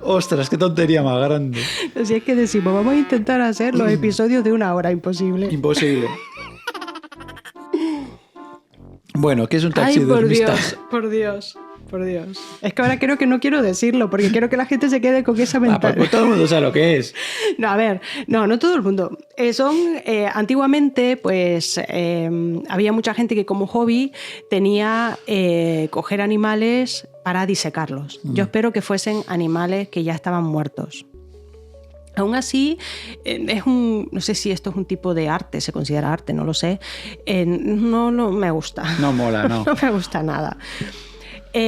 Ostras, qué tontería más grande. Así es que decimos, vamos a intentar hacer los episodios de 1 hora. Imposible. Imposible. Bueno, ¿qué es un taxidermista? Ay, por Dios. Es que ahora creo que no quiero decirlo, porque quiero que la gente se quede con esa mentalidad. Pues todo el mundo sabe lo que es. No, a ver, no todo el mundo. Antiguamente, pues, había mucha gente que como hobby tenía coger animales para disecarlos. Yo espero que fuesen animales que ya estaban muertos. Aún así, no sé si esto es un tipo de arte, se considera arte, no lo sé. No me gusta. No mola, no. No me gusta nada. O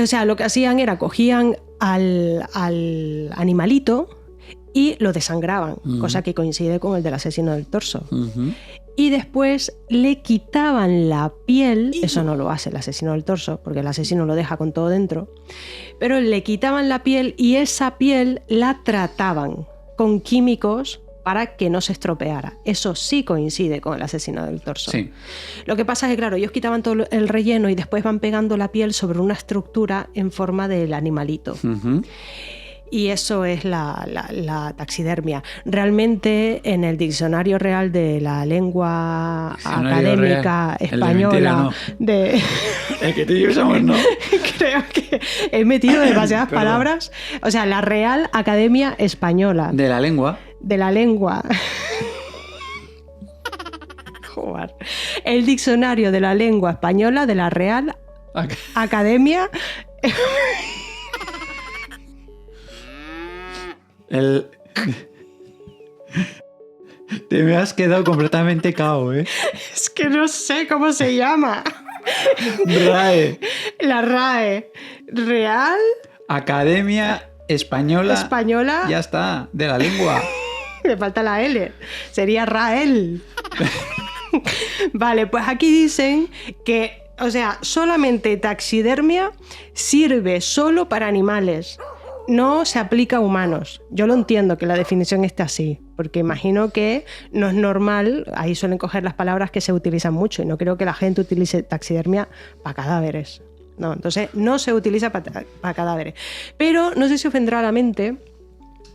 sea, lo que hacían era cogían al animalito y lo desangraban, cosa que coincide con el del asesino del torso. Y después le quitaban la piel, eso no lo hace el asesino del torso, porque el asesino lo deja con todo dentro, pero le quitaban la piel y esa piel la trataban con químicos para que no se estropeara. Eso sí coincide con el asesino del torso. Sí. Lo que pasa es que, claro, ellos quitaban todo el relleno y después van pegando la piel sobre una estructura en forma del animalito. Y eso es la taxidermia. Realmente, en el Diccionario Real de la Lengua Académica Española... El que tú y yo usamos, ¿no? Creo que he metido demasiadas palabras. O sea, la Real Academia Española. De la lengua. De la lengua. Joder. El Diccionario de la Lengua Española de la Real Academia... Te me has quedado completamente cao, ¿eh? Es que no sé cómo se llama. RAE. La RAE. Real Academia Española. Española. Ya está, de la lengua. Me falta la L. Sería Rael. Vale, pues aquí dicen que, o sea, solamente taxidermia sirve solo para animales. No se aplica a humanos. Yo lo entiendo que la definición esté así, porque imagino que no es normal, ahí suelen coger las palabras que se utilizan mucho y no creo que la gente utilice taxidermia para cadáveres. No, entonces no se utiliza para cadáveres. Pero no sé si os vendrá a la mente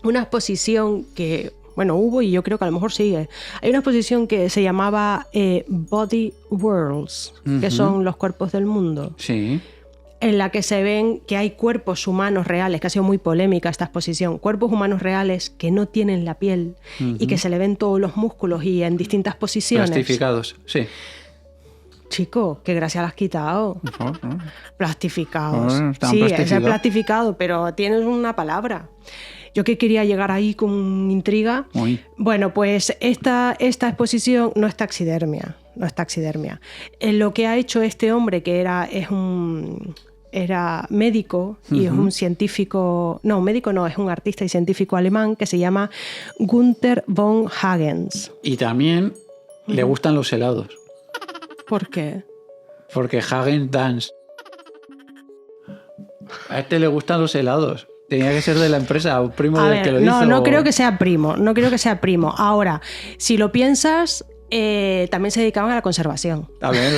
una exposición que, bueno, hubo y yo creo que a lo mejor sigue. Hay una exposición que se llamaba Body Worlds, que son los cuerpos del mundo. Sí. En la que se ven que hay cuerpos humanos reales, que ha sido muy polémica esta exposición, cuerpos humanos reales que no tienen la piel y que se le ven todos los músculos y en distintas posiciones. Plastificados, sí. Chico, qué gracia le has quitado. ¿No? Plastificados. Sí, es el plastificado, pero tienes una palabra. Yo que quería llegar ahí con intriga. Uy. Bueno, pues esta exposición no es taxidermia. No es taxidermia. Lo que ha hecho este hombre, que era médico y es un científico... No, médico no, es un artista y científico alemán que se llama Gunther von Hagens. Y también le gustan los helados. ¿Por qué? Porque Hagen Dance. A este le gustan los helados. Tenía que ser de la empresa o primo A del ver, que lo no, hizo. no creo que sea primo, no creo que sea primo. Ahora, si lo piensas, también se dedicaban a la conservación. También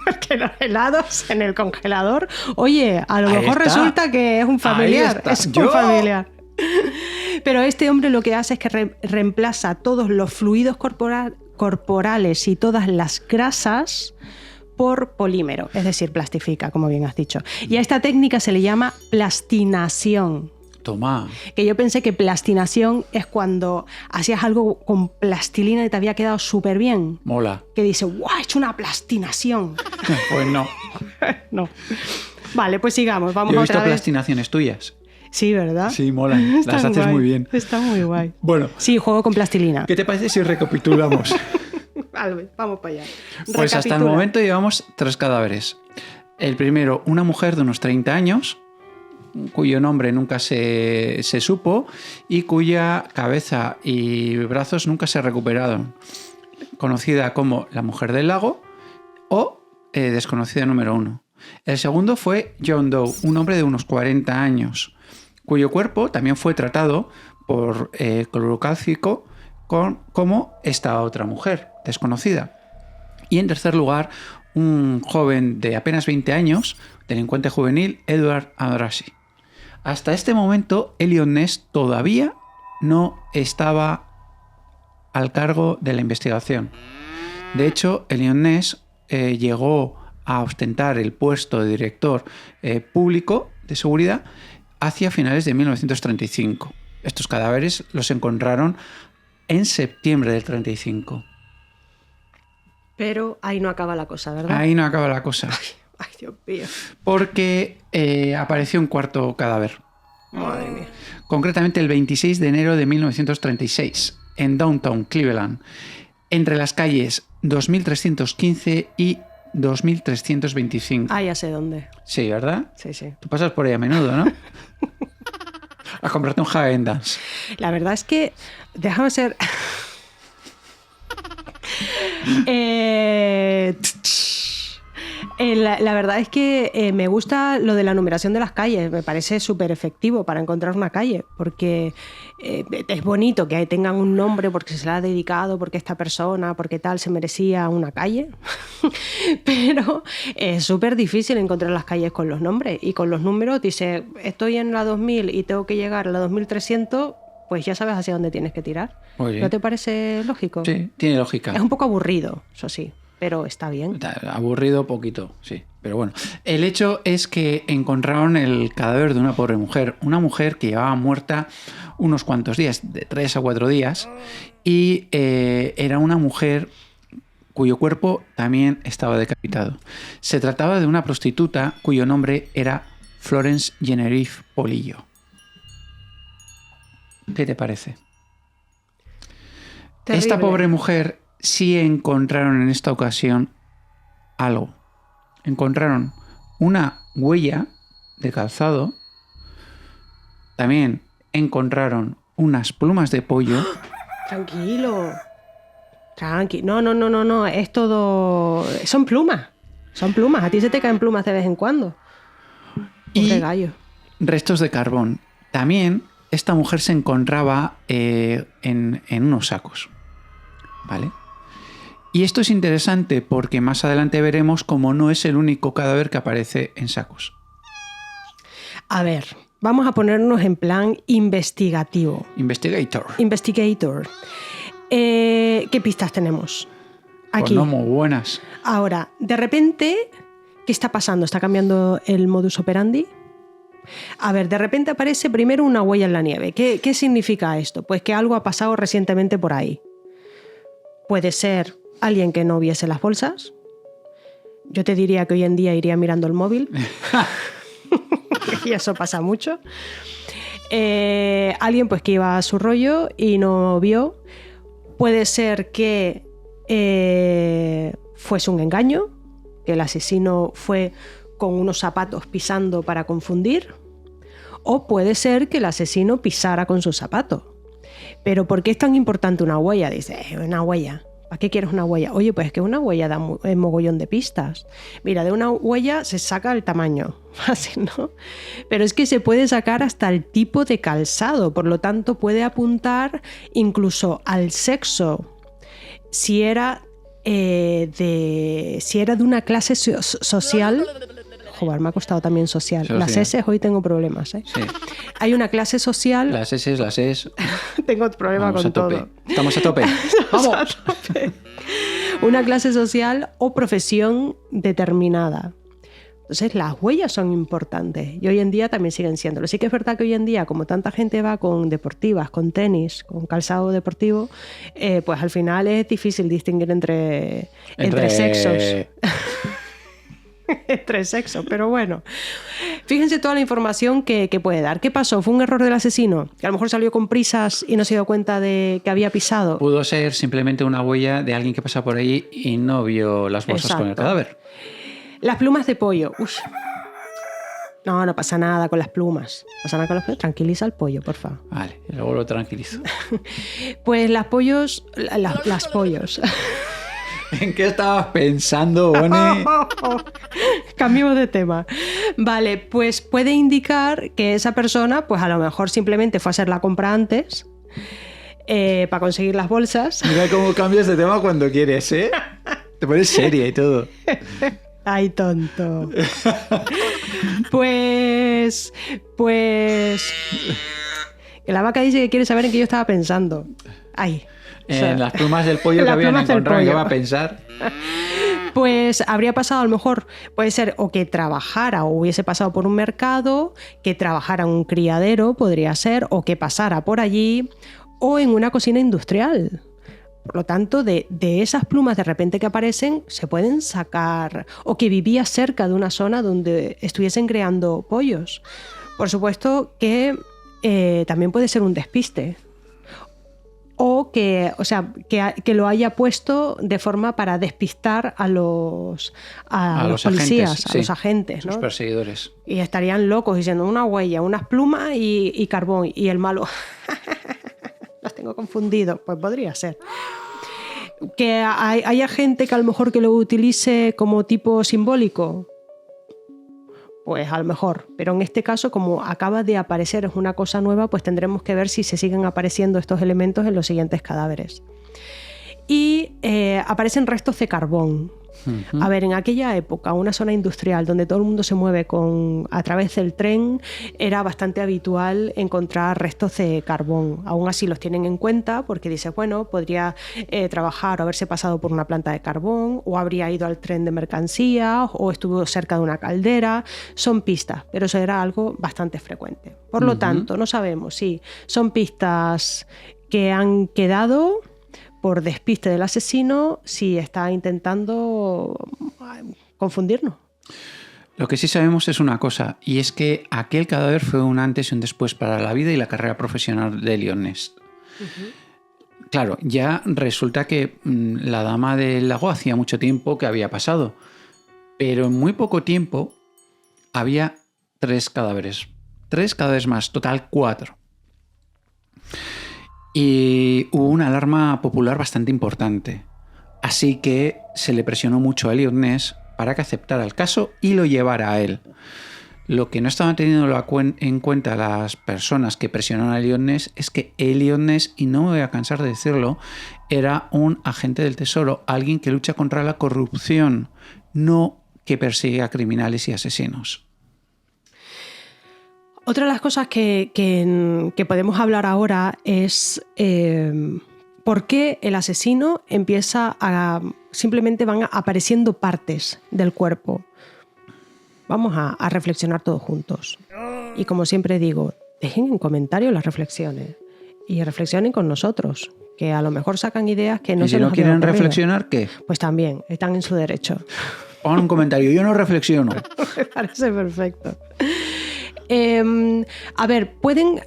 Porque los helados en el congelador, oye, a lo Ahí mejor está. resulta que es un familiar. Ahí está. Es un ¡Yo! familiar. Pero este hombre lo que hace es que reemplaza todos los fluidos corporales y todas las grasas por polímero, es decir, plastifica, como bien has dicho. Y a esta técnica se le llama plastinación. Toma. Que yo pensé que plastinación es cuando hacías algo con plastilina y te había quedado súper bien. Mola. Que dice, ¡guau! He hecho una plastinación. Pues no. No. Vale, pues sigamos. Vamos Yo he a visto otra vez. plastinaciones tuyas. Sí, ¿verdad? Sí, molan. Las Están haces guay. muy bien. Está muy guay. Bueno, Sí, juego con plastilina. ¿qué te parece si recapitulamos? Vale, vamos para allá. Pues hasta el Recapitula. momento llevamos 3 cadáveres. El primero, una mujer de unos 30 años, cuyo nombre nunca se supo y cuya cabeza y brazos nunca se recuperaron. Conocida como la mujer del lago o desconocida número 1. El segundo fue John Doe, un hombre de unos 40 años, cuyo cuerpo también fue tratado por cloruro cálcico como esta otra mujer desconocida. Y en tercer lugar, un joven de apenas 20 años, delincuente juvenil, Edward Andrassy. Hasta este momento, Eliot Ness todavía no estaba al cargo de la investigación. De hecho, Eliot Ness llegó a ostentar el puesto de director público de seguridad hacia finales de 1935. Estos cadáveres los encontraron en septiembre del 35. Pero ahí no acaba la cosa, ¿verdad? Ahí no acaba la cosa. Ay, Dios mío. Porque apareció un cuarto cadáver. Madre mía. Concretamente el 26 de enero de 1936, en Downtown Cleveland, entre las calles 2315 y 2325. Ah, ya sé dónde. Sí, ¿verdad? Sí, sí. Tú pasas por ahí a menudo, ¿no? A comprarte un Häagen-Dazs. La verdad es que, déjame ser... La verdad es que me gusta lo de la numeración de las calles, me parece súper efectivo para encontrar una calle, porque es bonito que tengan un nombre porque se le ha dedicado, porque esta persona, porque tal, se merecía una calle, pero es súper difícil encontrar las calles con los nombres y con los números. Dice, estoy en la 2000 y tengo que llegar a la 2300, pues ya sabes hacia dónde tienes que tirar. Oye. ¿No te parece lógico? Sí, tiene lógica. Es un poco aburrido, eso sí, pero está bien. Aburrido poquito, sí. Pero bueno, el hecho es que encontraron el cadáver de una pobre mujer. Una mujer que llevaba muerta unos cuantos días, de 3 a 4 días. Y era una mujer cuyo cuerpo también estaba decapitado. Se trataba de una prostituta cuyo nombre era Florence Genevieve Polillo. ¿Qué te parece? Terrible. Esta pobre mujer sí encontraron en esta ocasión algo. Encontraron una huella de calzado. También encontraron unas plumas de pollo. Tranquilo. No. Es todo... Son plumas. Son plumas. A ti se te caen plumas de vez en cuando. Y Pobre gallo. restos de carbón. También esta mujer se encontraba en unos sacos. ¿Vale? Y esto es interesante porque más adelante veremos cómo no es el único cadáver que aparece en sacos. A ver, vamos a ponernos en plan investigativo. Investigator. ¿Qué pistas tenemos? Aquí. Pues no muy buenas. Ahora, de repente, ¿qué está pasando? ¿Está cambiando el modus operandi? A ver, de repente aparece primero una huella en la nieve. ¿Qué significa esto? Pues que algo ha pasado recientemente por ahí. Puede ser alguien que no viese las bolsas. Yo te diría que hoy en día iría mirando el móvil. Y eso pasa mucho. Alguien pues que iba a su rollo y no vio. Puede ser que fuese un engaño, que el asesino fue con unos zapatos pisando para confundir. O puede ser que el asesino pisara con sus zapatos. Pero ¿por qué es tan importante una huella? Dice, una huella. ¿Para qué quieres una huella? Oye, pues es que una huella da mogollón de pistas. Mira, de una huella se saca el tamaño, fácil, ¿no? Pero es que se puede sacar hasta el tipo de calzado, por lo tanto puede apuntar incluso al sexo. Si era de una clase social... Joder, me ha costado también social. Las S hoy tengo problemas, ¿eh? Sí. Hay una clase social... Las S. Tengo problemas con todo. Estamos a tope. ¡Vamos! Una clase social o profesión determinada. Entonces, las huellas son importantes y hoy en día también siguen siéndolo. Sí que es verdad que hoy en día, como tanta gente va con deportivas, con tenis, con calzado deportivo, pues al final es difícil distinguir entre sexos. Entre sexos, pero bueno. Fíjense toda la información que puede dar. ¿Qué pasó? ¿Fue un error del asesino? Que a lo mejor salió con prisas y no se dio cuenta de que había pisado. Pudo ser simplemente una huella de alguien que pasa por ahí y no vio las bolsas con el cadáver. Las plumas de pollo. Uy. No pasa nada con las plumas. No pasa nada con las plumas. Tranquiliza al pollo, por favor. Vale, y luego lo tranquilizo. Pues las pollos... Las pollos... ¿En qué estabas pensando, Bonnie? Cambiemos de tema. Vale, pues puede indicar que esa persona, pues a lo mejor simplemente fue a hacer la compra antes para conseguir las bolsas. Mira cómo cambias de tema cuando quieres, ¿eh? Te pones seria y todo. Ay, tonto. Pues... Que la vaca dice que quiere saber en qué yo estaba pensando. Ay... En las plumas del pollo que habían encontrado, ¿qué va a pensar? Pues habría pasado, a lo mejor, puede ser o que trabajara o hubiese pasado por un mercado, que trabajara en un criadero, podría ser, o que pasara por allí, o en una cocina industrial. Por lo tanto, de esas plumas de repente que aparecen, se pueden sacar, o que vivía cerca de una zona donde estuviesen creando pollos. Por supuesto que también puede ser un despiste. O que lo haya puesto de forma para despistar a los policías, agentes, a los agentes, ¿no? Los perseguidores. Y estarían locos diciendo una huella, unas plumas y carbón. Y el malo, los tengo confundidos. Pues podría ser. Que haya gente que a lo mejor que lo utilice como tipo simbólico. Pues a lo mejor, pero en este caso, como acaba de aparecer, es una cosa nueva, pues tendremos que ver si se siguen apareciendo estos elementos en los siguientes cadáveres. Y aparecen restos de carbón. Uh-huh. A ver, en aquella época, una zona industrial donde todo el mundo se mueve a través del tren, era bastante habitual encontrar restos de carbón. Aún así los tienen en cuenta porque dice, bueno, podría trabajar o haberse pasado por una planta de carbón, o habría ido al tren de mercancías, o estuvo cerca de una caldera. Son pistas, pero eso era algo bastante frecuente. Por lo tanto, no sabemos si son pistas que han quedado por despiste del asesino, si está intentando confundirnos. Lo que sí sabemos es una cosa, y es que aquel cadáver fue un antes y un después para la vida y la carrera profesional de Eliot Ness. Uh-huh. Claro, ya resulta que la dama del lago hacía mucho tiempo que había pasado, pero en muy poco tiempo había 3 cadáveres. 3 cadáveres más, total 4. Y hubo una alarma popular bastante importante. Así que se le presionó mucho a Eliot Ness para que aceptara el caso y lo llevara a él. Lo que no estaban teniendo en cuenta las personas que presionaron a Eliot Ness es que Eliot Ness, y no me voy a cansar de decirlo, era un agente del tesoro, alguien que lucha contra la corrupción, no que persigue a criminales y asesinos. Otra de las cosas que podemos hablar ahora es por qué el asesino empieza a... Simplemente van apareciendo partes del cuerpo. Vamos a reflexionar todos juntos. Y como siempre digo, dejen en comentarios las reflexiones y reflexionen con nosotros, que a lo mejor sacan ideas que no se nos ¿Y si no quieren reflexionar, qué? Pues también, están en su derecho. Pon un comentario, yo no reflexiono. Me parece perfecto. A ver, pueden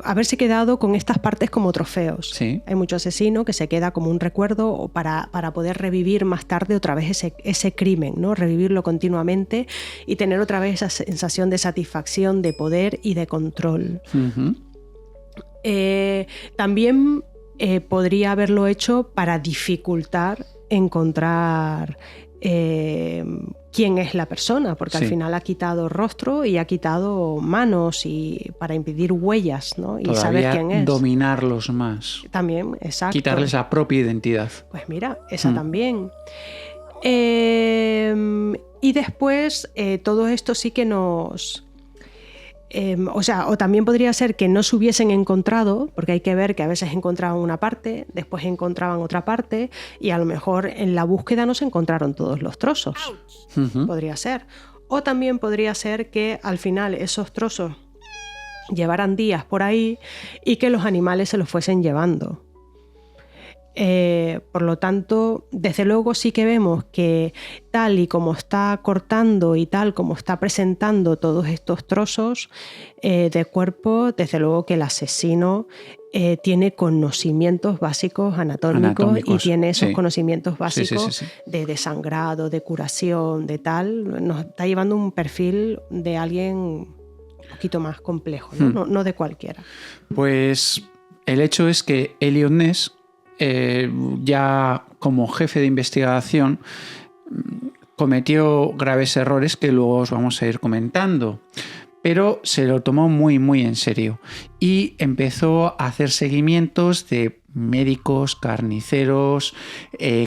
haberse quedado con estas partes como trofeos. Sí. Hay mucho asesino que se queda como un recuerdo o para poder revivir más tarde otra vez ese crimen, ¿no? Revivirlo continuamente y tener otra vez esa sensación de satisfacción, de poder y de control. Uh-huh. También podría haberlo hecho para dificultar encontrar quién es la persona, porque al final ha quitado rostro y ha quitado manos y para impedir huellas, ¿no? Y todavía saber quién es. Dominarlos más. También, exacto. Quitarles la propia identidad. Pues mira, esa también. Y después todo esto sí que nos... o también podría ser que no se hubiesen encontrado, porque hay que ver que a veces encontraban una parte, después encontraban otra parte y a lo mejor en la búsqueda no se encontraron todos los trozos. Podría ser. O también podría ser que al final esos trozos llevaran días por ahí y que los animales se los fuesen llevando. Por lo tanto, desde luego sí que vemos que tal y como está cortando y tal como está presentando todos estos trozos de cuerpo, desde luego que el asesino tiene conocimientos básicos anatómicos y tiene esos conocimientos básicos de desangrado, de curación, de tal. Nos está llevando un perfil de alguien un poquito más complejo, ¿no? No de cualquiera. Pues el hecho es que Eliot Ness, ya como jefe de investigación, cometió graves errores que luego os vamos a ir comentando, pero se lo tomó muy muy en serio y empezó a hacer seguimientos de médicos, carniceros,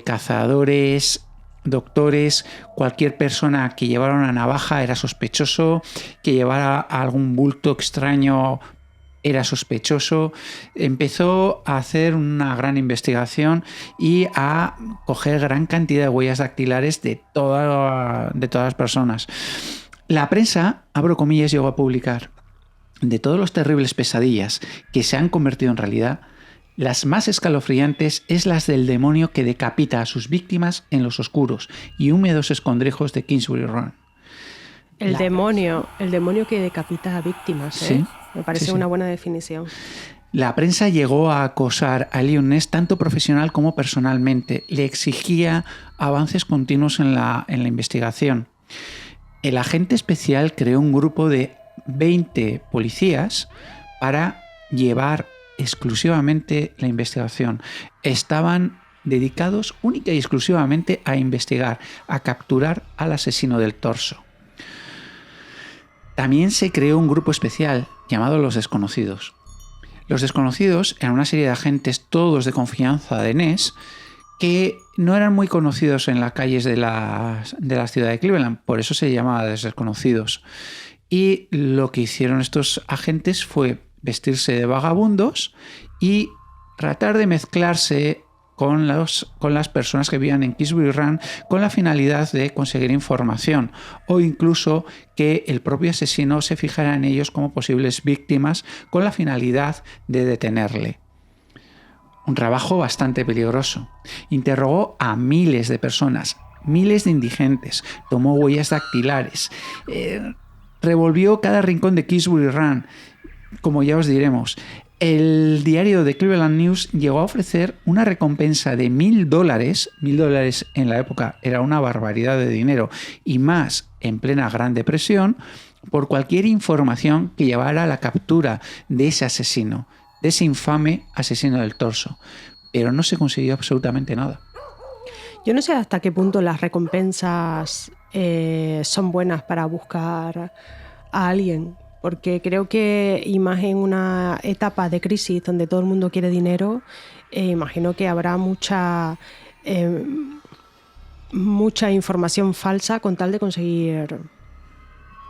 cazadores, doctores. Cualquier persona que llevara una navaja era sospechoso, que llevara algún bulto extraño era sospechoso. Empezó a hacer una gran investigación y a coger gran cantidad de huellas dactilares de todas las personas. La prensa, abro comillas, llegó a publicar: de todos los terribles pesadillas que se han convertido en realidad, las más escalofriantes es las del demonio que decapita a sus víctimas en los oscuros y húmedos escondrijos de Kingsbury Run. El demonio que decapita a víctimas, ¿eh? Sí. Me parece una buena definición. La prensa llegó a acosar a Eliot Ness tanto profesional como personalmente. Le exigía avances continuos en la investigación. El agente especial creó un grupo de 20 policías para llevar exclusivamente la investigación. Estaban dedicados única y exclusivamente a investigar, a capturar al asesino del torso. También se creó un grupo especial llamado Los Desconocidos. Los Desconocidos eran una serie de agentes, todos de confianza de Ness, que no eran muy conocidos en las calles de la ciudad de Cleveland, por eso se llamaba Los Desconocidos. Y lo que hicieron estos agentes fue vestirse de vagabundos y tratar de mezclarse con las personas que vivían en Kingsbury Run con la finalidad de conseguir información o incluso que el propio asesino se fijara en ellos como posibles víctimas con la finalidad de detenerle. Un trabajo bastante peligroso. Interrogó a miles de personas, miles de indigentes, tomó huellas dactilares, revolvió cada rincón de Kingsbury Run, como ya os diremos. El diario de Cleveland News llegó a ofrecer una recompensa de $1,000. $1,000 en la época era una barbaridad de dinero, y más en plena Gran Depresión, por cualquier información que llevara a la captura de ese asesino, de ese infame asesino del torso. Pero no se consiguió absolutamente nada. Yo no sé hasta qué punto las recompensas son buenas para buscar a alguien, porque creo que, y más en una etapa de crisis donde todo el mundo quiere dinero, imagino que habrá mucha información falsa con tal de conseguir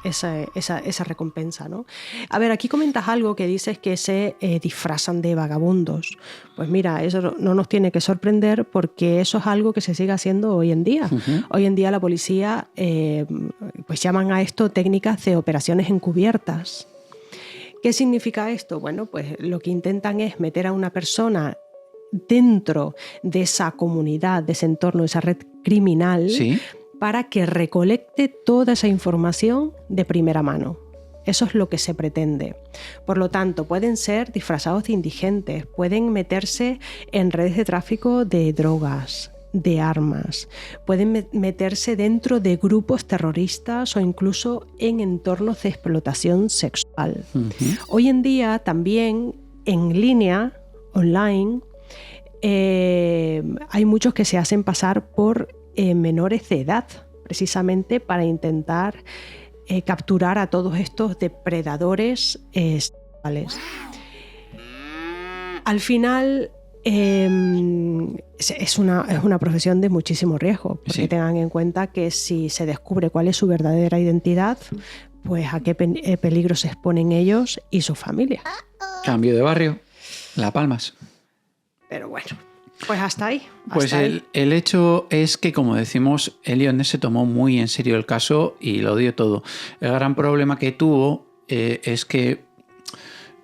esa recompensa, ¿no? A ver, aquí comentas algo que dices que se disfrazan de vagabundos. Pues mira, eso no nos tiene que sorprender porque eso es algo que se sigue haciendo hoy en día. Uh-huh. Hoy en día la policía pues llaman a esto técnicas de operaciones encubiertas. ¿Qué significa esto? Bueno, pues lo que intentan es meter a una persona dentro de esa comunidad, de ese entorno, de esa red criminal, ¿sí?, para que recolecte toda esa información de primera mano. Eso es lo que se pretende. Por lo tanto, pueden ser disfrazados de indigentes, pueden meterse en redes de tráfico de drogas, de armas, pueden meterse dentro de grupos terroristas o incluso en entornos de explotación sexual. Uh-huh. Hoy en día también en línea, online, hay muchos que se hacen pasar por menores de edad, precisamente para intentar capturar a todos estos depredadores sexuales. Al final es una profesión de muchísimo riesgo, porque tengan en cuenta que si se descubre cuál es su verdadera identidad, pues a qué peligro se exponen ellos y su familia. Cambio de barrio, La Palmas. Pero bueno, pues hasta ahí. Pues el hecho es que, como decimos, Elliot Ness se tomó muy en serio el caso y lo dio todo. El gran problema que tuvo es que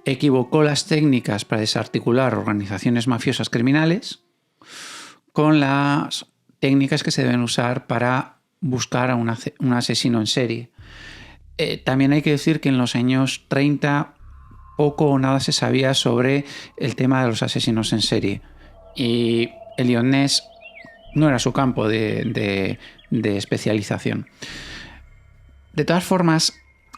equivocó las técnicas para desarticular organizaciones mafiosas criminales con las técnicas que se deben usar para buscar a un asesino en serie. También hay que decir que en los años 30 poco o nada se sabía sobre el tema de los asesinos en serie. Y Elliot Ness no era su campo de especialización. De todas formas,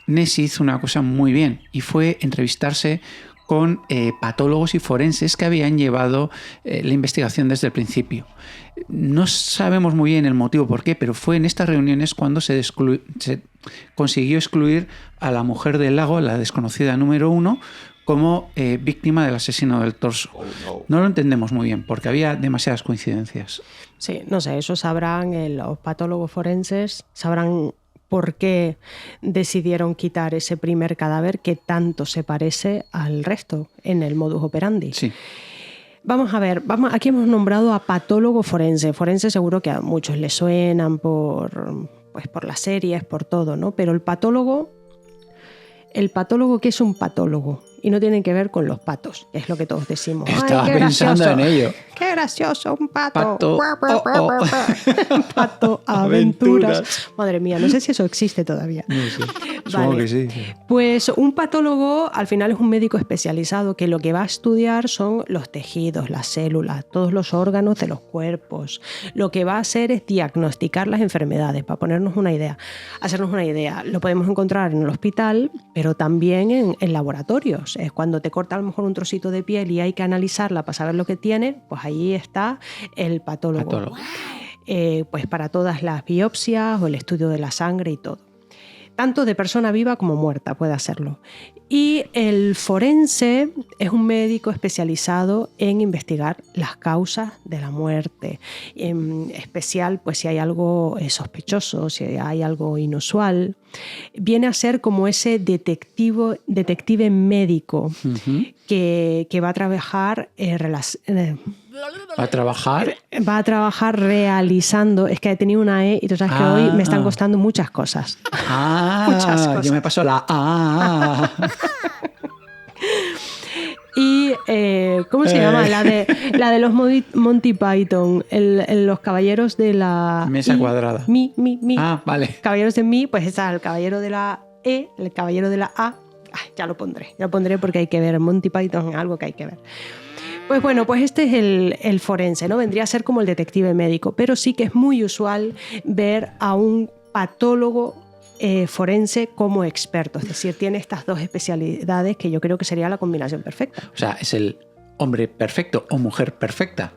Ness hizo una cosa muy bien y fue entrevistarse con patólogos y forenses que habían llevado la investigación desde el principio. No sabemos muy bien el motivo por qué, pero fue en estas reuniones cuando se consiguió excluir a la mujer del lago, la desconocida número 1, como víctima del asesino del torso. No lo entendemos muy bien porque había demasiadas coincidencias. Sí, no sé, eso sabrán los patólogos forenses, sabrán por qué decidieron quitar ese primer cadáver que tanto se parece al resto en el modus operandi. Sí. Vamos a ver, aquí hemos nombrado a patólogo forense. Forense seguro que a muchos les suenan por las series, por todo, ¿no? Pero el patólogo, ¿qué es un patólogo? Y no tienen que ver con los patos, es lo que todos decimos. Estaba pensando en ello. ¡Qué gracioso, un pato! Pato, Pato aventuras. Madre mía, no sé si eso existe todavía. No sé, supongo que sí. Pues un patólogo al final es un médico especializado que lo que va a estudiar son los tejidos, las células, todos los órganos de los cuerpos. Lo que va a hacer es diagnosticar las enfermedades, para hacernos una idea. Lo podemos encontrar en el hospital, pero también en laboratorios. Es cuando te corta a lo mejor un trocito de piel y hay que analizarla para saber lo que tiene, pues ahí está el patólogo. Pues para todas las biopsias o el estudio de la sangre y todo. Tanto de persona viva como muerta puede hacerlo. Y el forense es un médico especializado en investigar las causas de la muerte. En especial, pues si hay algo sospechoso, si hay algo inusual. Viene a ser como ese detective médico que va a trabajar Va a trabajar realizando. Es que he tenido una E y tú sabes que hoy me están costando muchas cosas. Muchas cosas. Yo me paso la A. Y ¿cómo se llama? La de los Monty Python, los caballeros de la mesa cuadrada. Mi. Ah, vale. Caballeros de mi, pues está el caballero de la E, el caballero de la A. Ya lo pondré porque hay que ver. Monty Python es algo que hay que ver. Pues bueno, pues este es el forense, ¿no? Vendría a ser como el detective médico, pero sí que es muy usual ver a un patólogo forense como experto. Es decir, tiene estas dos especialidades que yo creo que sería la combinación perfecta. O sea, es el hombre perfecto o mujer perfecta.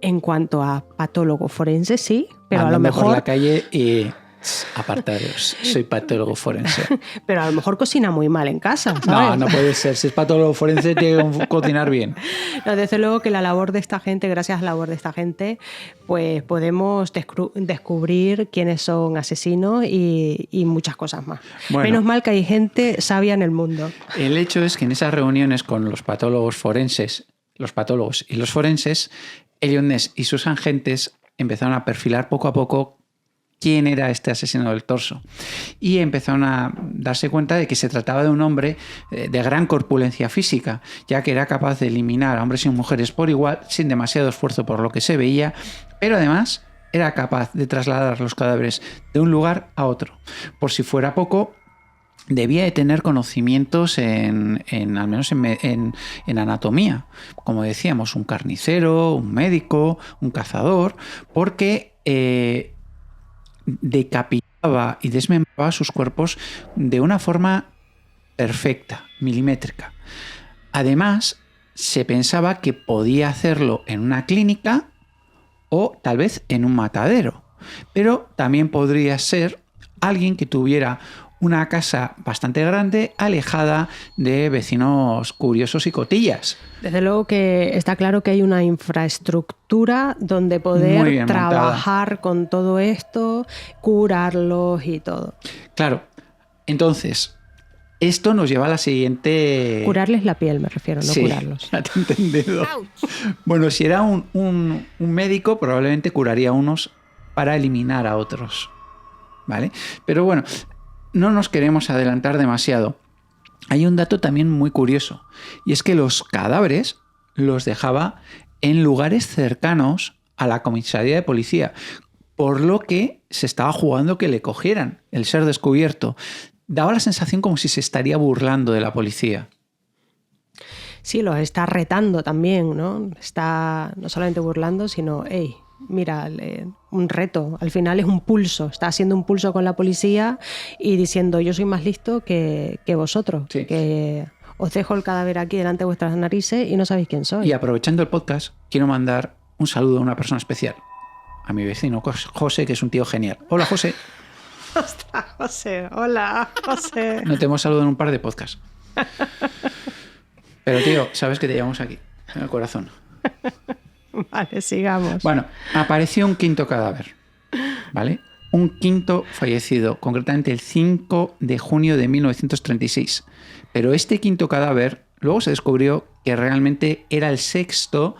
En cuanto a patólogo forense, sí, pero andando a lo mejor por la calle y apartaros, soy patólogo forense. Pero a lo mejor cocina muy mal en casa, ¿sabes? No puede ser. Si es patólogo forense, tiene que cocinar bien. No, desde luego que la labor de esta gente, gracias a la labor de esta gente, pues podemos descubrir quiénes son asesinos y muchas cosas más. Bueno, menos mal que hay gente sabia en el mundo. El hecho es que en esas reuniones con los patólogos forenses, los patólogos y los forenses, Elliot Ness y sus agentes empezaron a perfilar poco a poco quién era este asesino del torso. Y empezaron a darse cuenta de que se trataba de un hombre de gran corpulencia física, ya que era capaz de eliminar a hombres y mujeres por igual, sin demasiado esfuerzo por lo que se veía, pero además era capaz de trasladar los cadáveres de un lugar a otro. Por si fuera poco, debía de tener conocimientos al menos en anatomía. Como decíamos, un carnicero, un médico, un cazador, porque decapitaba y desmembraba sus cuerpos de una forma perfecta, milimétrica. Además, se pensaba que podía hacerlo en una clínica o tal vez en un matadero. Pero también podría ser alguien que tuviera una casa bastante grande, alejada de vecinos curiosos y cotillas. Desde luego que está claro que hay una infraestructura donde poder trabajar montada con todo esto, curarlos y todo. Claro. Entonces, esto nos lleva a la siguiente... Curarles la piel, me refiero, no curarlos. Ya te he entendido. Bueno, si era un médico, probablemente curaría a unos para eliminar a otros. ¿Vale? Pero bueno, no nos queremos adelantar demasiado. Hay un dato también muy curioso, y es que los cadáveres los dejaba en lugares cercanos a la comisaría de policía, por lo que se estaba jugando que le cogieran el ser descubierto. Daba la sensación como si se estaría burlando de la policía. Sí, los está retando también, ¿no? Está no solamente burlando, sino, hey, mira, un reto. Al final es un pulso. Está haciendo un pulso con la policía y diciendo, yo soy más listo que vosotros. Sí. Que os dejo el cadáver aquí delante de vuestras narices y no sabéis quién soy. Y aprovechando el podcast, quiero mandar un saludo a una persona especial. A mi vecino José, que es un tío genial. Hola, José. ¡Ostras, José! Hola, José. No te hemos saludado en un par de podcasts. Pero, tío, sabes que te llevamos aquí, en el corazón. Vale, sigamos. Bueno, apareció un quinto cadáver, ¿vale? Un quinto fallecido, concretamente el 5 de junio de 1936. Pero este quinto cadáver luego se descubrió que realmente era el sexto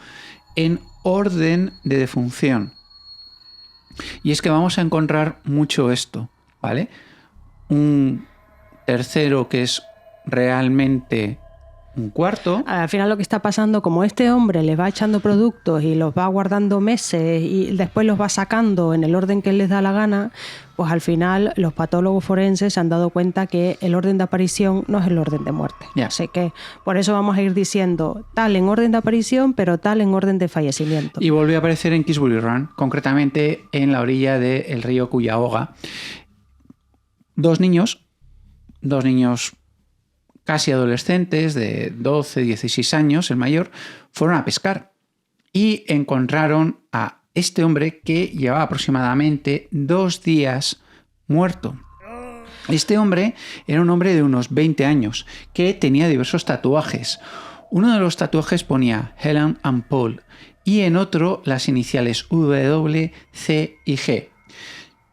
en orden de defunción. Y es que vamos a encontrar mucho esto, ¿vale? Un tercero que es realmente un cuarto. Al final lo que está pasando, como este hombre le va echando productos y los va guardando meses y después los va sacando en el orden que él les da la gana, pues al final los patólogos forenses se han dado cuenta que el orden de aparición no es el orden de muerte. Yeah. Así que por eso vamos a ir diciendo tal en orden de aparición, pero tal en orden de fallecimiento. Y volvió a aparecer en Kingsbury Run, concretamente en la orilla del río Cuyahoga. Dos niños casi adolescentes, de 12, 16 años, el mayor, fueron a pescar y encontraron a este hombre que llevaba aproximadamente 2 días muerto. Este hombre era un hombre de unos 20 años que tenía diversos tatuajes. Uno de los tatuajes ponía Helen and Paul y en otro las iniciales W, C y G.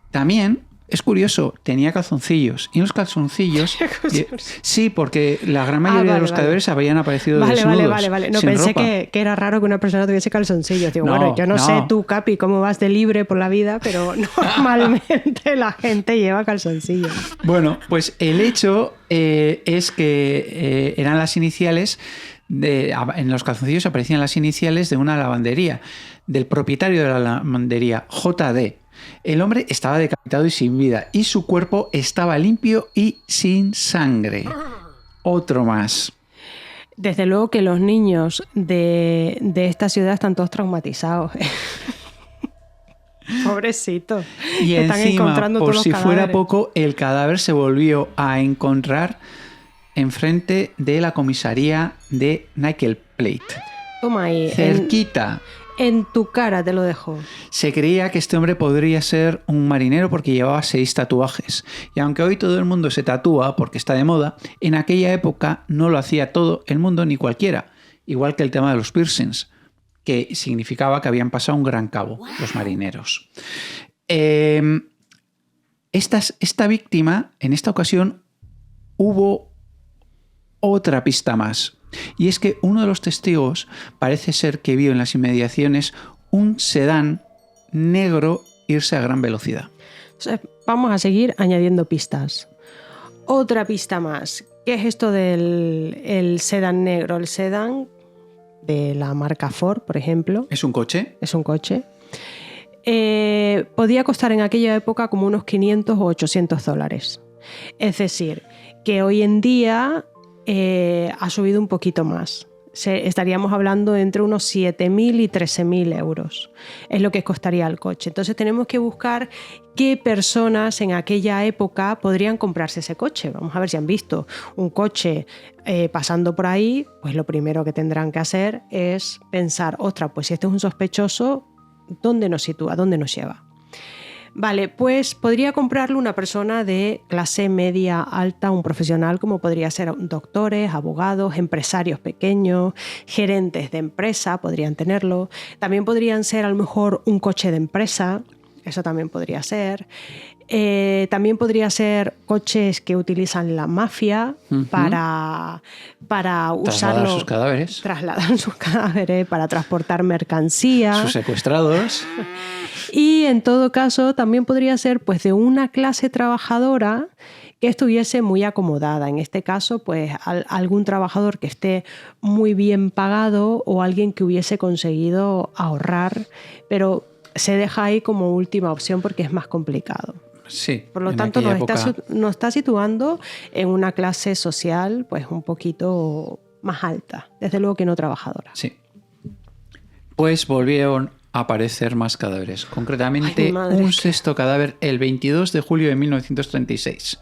También, es curioso, tenía calzoncillos. Y los calzoncillos... Sí, porque la gran mayoría de los cadáveres habían aparecido desnudos. Vale. No, pensé que era raro que una persona tuviese calzoncillos. Digo, bueno, yo no sé tú, Capi, cómo vas de libre por la vida, pero normalmente la gente lleva calzoncillos. Bueno, pues el hecho es que eran las iniciales... en los calzoncillos aparecían las iniciales de una lavandería, del propietario de la lavandería, JD. El hombre estaba decapitado y sin vida, y su cuerpo estaba limpio y sin sangre. Otro más. Desde luego que los niños de esta ciudad están todos traumatizados. Pobrecitos. Y están encima, encontrando por todos si los fuera cadáveres. poco, el cadáver se volvió a encontrar enfrente de la comisaría de Nickel Plate. Toma ahí. Cerquita. En tu cara te lo dejo. Se creía que este hombre podría ser un marinero porque llevaba 6 tatuajes. Y aunque hoy todo el mundo se tatúa porque está de moda, en aquella época no lo hacía todo el mundo ni cualquiera. Igual que el tema de los piercings, que significaba que habían pasado un gran cabo, los marineros. Esta víctima, en esta ocasión, hubo otra pista más. Y es que uno de los testigos parece ser que vio en las inmediaciones un sedán negro irse a gran velocidad. Entonces, vamos a seguir añadiendo pistas. Otra pista más. ¿Qué es esto del sedán negro? El sedán de la marca Ford, por ejemplo. ¿Es un coche? Es un coche. Podía costar en aquella época como unos 500 o 800 dólares. Es decir, que hoy en día ha subido un poquito más. estaríamos hablando entre unos 7.000 y 13.000 euros. Es lo que costaría el coche. Entonces tenemos que buscar qué personas en aquella época podrían comprarse ese coche. Vamos a ver si han visto un coche pasando por ahí, pues lo primero que tendrán que hacer es pensar, ostras, pues si este es un sospechoso, ¿dónde nos sitúa? ¿Dónde nos lleva? Vale, pues podría comprarlo una persona de clase media alta, un profesional como podría ser doctores, abogados, empresarios pequeños, gerentes de empresa, podrían tenerlo. También podrían ser a lo mejor un coche de empresa, eso también podría ser. También podría ser coches que utilizan la mafia para usarlo. Trasladar sus cadáveres. Trasladar sus cadáveres para transportar mercancía. Sus secuestrados. Y en todo caso también podría ser pues de una clase trabajadora que estuviese muy acomodada. En este caso, pues algún trabajador que esté muy bien pagado o alguien que hubiese conseguido ahorrar, pero se deja ahí como última opción porque es más complicado. Sí. Por lo tanto, nos está situando en una clase social pues un poquito más alta, desde luego que no trabajadora. Sí. Pues volvieron a aparecer más cadáveres. Concretamente, un sexto cadáver el 22 de julio de 1936.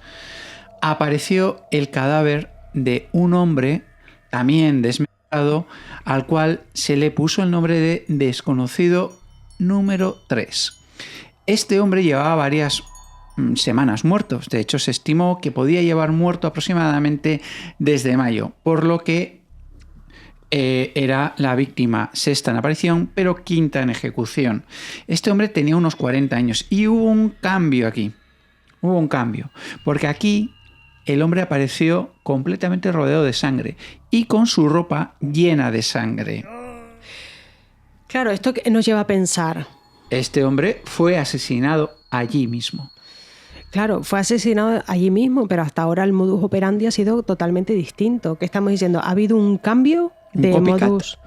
Apareció el cadáver de un hombre también desmembrado, al cual se le puso el nombre de desconocido número 3. Este hombre llevaba varias semanas muertos. De hecho, se estimó que podía llevar muerto aproximadamente desde mayo, por lo que era la víctima sexta en aparición, pero quinta en ejecución. Este hombre tenía unos 40 años y hubo un cambio aquí. Hubo un cambio, porque aquí el hombre apareció completamente rodeado de sangre y con su ropa llena de sangre. Claro, esto nos lleva a pensar. Este hombre fue asesinado allí mismo. Claro, fue asesinado allí mismo, pero hasta ahora el modus operandi ha sido totalmente distinto. ¿Qué estamos diciendo? ¿Ha habido un cambio de modus?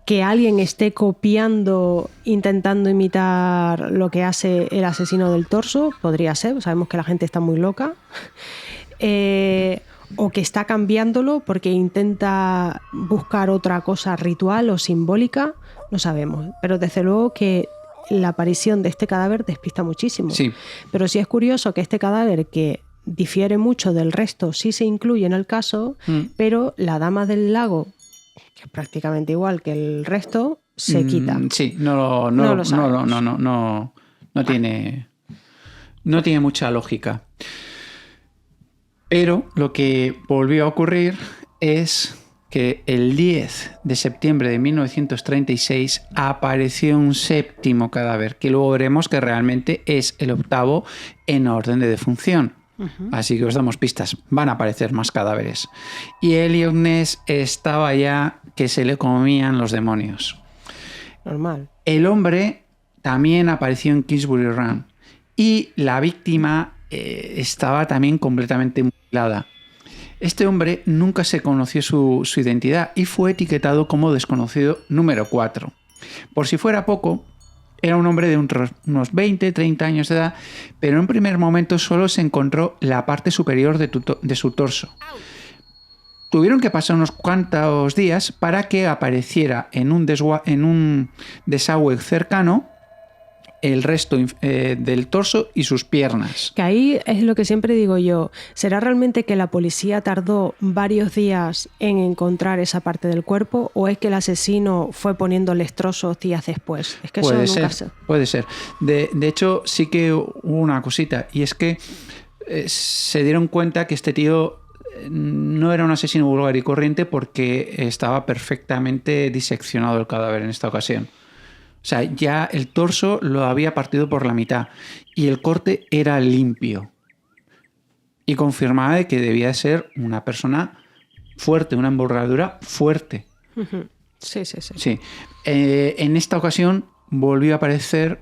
Que alguien esté copiando, intentando imitar lo que hace el asesino del torso, podría ser. Sabemos que la gente está muy loca. O que está cambiándolo porque intenta buscar otra cosa ritual o simbólica, no sabemos. Pero desde luego que la aparición de este cadáver despista muchísimo. Sí. Pero sí es curioso que este cadáver, que difiere mucho del resto, sí se incluye en el caso, pero la dama del lago, que es prácticamente igual que el resto, se quita. Sí, no tiene mucha lógica. Pero lo que volvió a ocurrir es que el 10 de septiembre de 1936 apareció un séptimo cadáver, que luego veremos que realmente es el octavo en orden de defunción. Así que os damos pistas, van a aparecer más cadáveres. Y Elliot Ness estaba ya que se le comían los demonios. Normal. El hombre también apareció en Kingsbury Run y la víctima estaba también completamente mutilada. Este hombre nunca se conoció su identidad y fue etiquetado como desconocido número 4. Por si fuera poco, era un hombre de unos 20-30 años de edad, pero en un primer momento solo se encontró la parte superior de su torso. Tuvieron que pasar unos cuantos días para que apareciera en un desagüe cercano el resto del torso y sus piernas. Que ahí es lo que siempre digo yo. ¿Será realmente que la policía tardó varios días en encontrar esa parte del cuerpo o es que el asesino fue poniéndoles trozos días después? Es que puede eso nunca ser, puede ser. De hecho, sí que hubo una cosita, y es que se dieron cuenta que este tío no era un asesino vulgar y corriente porque estaba perfectamente diseccionado el cadáver en esta ocasión. O sea, ya el torso lo había partido por la mitad y el corte era limpio. Y confirmaba que debía ser una persona fuerte, una envergadura fuerte. Sí. Sí. En esta ocasión volvió a aparecer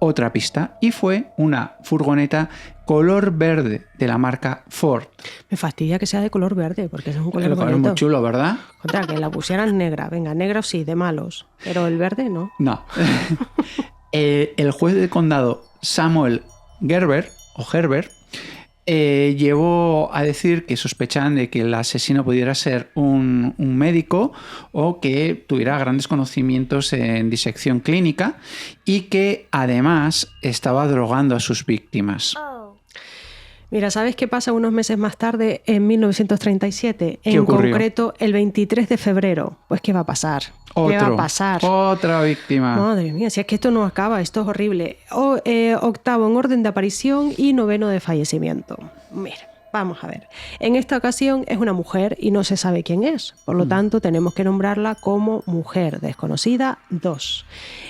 otra pista y fue una furgoneta color verde de la marca Ford. Me fastidia que sea de color verde porque es un color bonito. Es muy chulo, ¿verdad? Contra, que la pusieran negra. Venga, negro sí, de malos. Pero el verde no. No. El juez de condado Samuel Gerber, llevó a decir que sospechaban de que el asesino pudiera ser un médico o que tuviera grandes conocimientos en disección clínica y que además estaba drogando a sus víctimas. Mira, ¿sabes qué pasa unos meses más tarde, en 1937? ¿Qué En ocurrió? concreto, el 23 de febrero. Pues, ¿qué va a pasar? ¿Qué va a pasar? Otra víctima. Madre mía, si es que esto no acaba, esto es horrible. Octavo en orden de aparición y noveno de fallecimiento. Mira, vamos a ver. En esta ocasión es una mujer y no se sabe quién es. Por lo tanto, tenemos que nombrarla como mujer desconocida 2.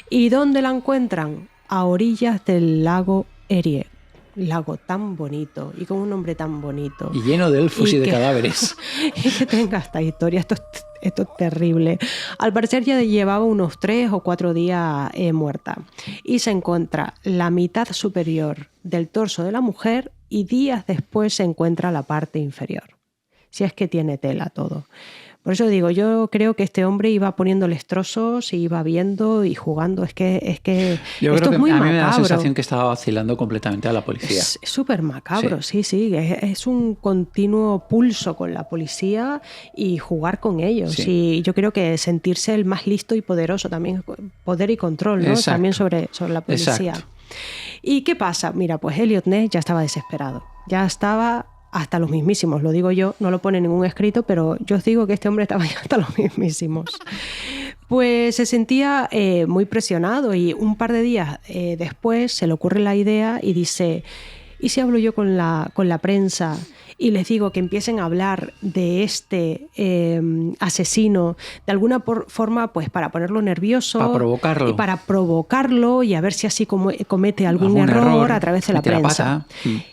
¿Y dónde la encuentran? A orillas del lago Erie. Lago tan bonito y con un nombre tan bonito. Y lleno de elfos y de que- cadáveres. Y que tenga esta historia, esto es terrible. Al parecer ya llevaba unos 3 o 4 días muerta y se encuentra la mitad superior del torso de la mujer y días después se encuentra la parte inferior. Si es que tiene tela todo. Por eso digo, yo creo que este hombre iba poniéndoles trozos y iba viendo y jugando. Es que Yo esto creo es que muy a mí me da la macabro. sensación que estaba vacilando completamente a la policía. Es súper macabro, sí. Es un continuo pulso con la policía y jugar con ellos. Sí. Y yo creo que sentirse el más listo y poderoso también, poder y control, ¿no? Exacto. También sobre la policía. Exacto. ¿Y qué pasa? Mira, pues Elliot Ness ya estaba desesperado. Ya estaba hasta los mismísimos, lo digo yo, no lo pone en ningún escrito, pero yo os digo que este hombre estaba ya hasta los mismísimos. Pues se sentía muy presionado y un par de días después se le ocurre la idea y dice, ¿y si hablo yo con la prensa y les digo que empiecen a hablar de este asesino de alguna forma, pues para ponerlo nervioso? Para provocarlo. Y para provocarlo y a ver si así comete algún error a través de la mete la prensa. pata.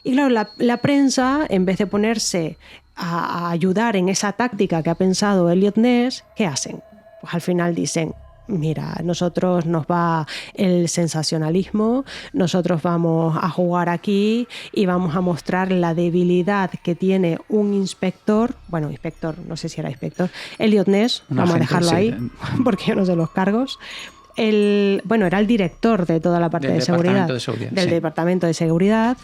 Y claro, la prensa, en vez de ponerse a ayudar en esa táctica que ha pensado Elliot Ness, ¿qué hacen? Pues al final dicen, mira, nosotros nos va el sensacionalismo, nosotros vamos a jugar aquí y vamos a mostrar la debilidad que tiene un inspector, no sé si era inspector, Elliot Ness, Un vamos a agente, dejarlo sí. ahí, porque yo no sé los cargos. Era el director de toda la parte Del de seguridad, Departamento de Seguridad, del sí. Departamento de Seguridad.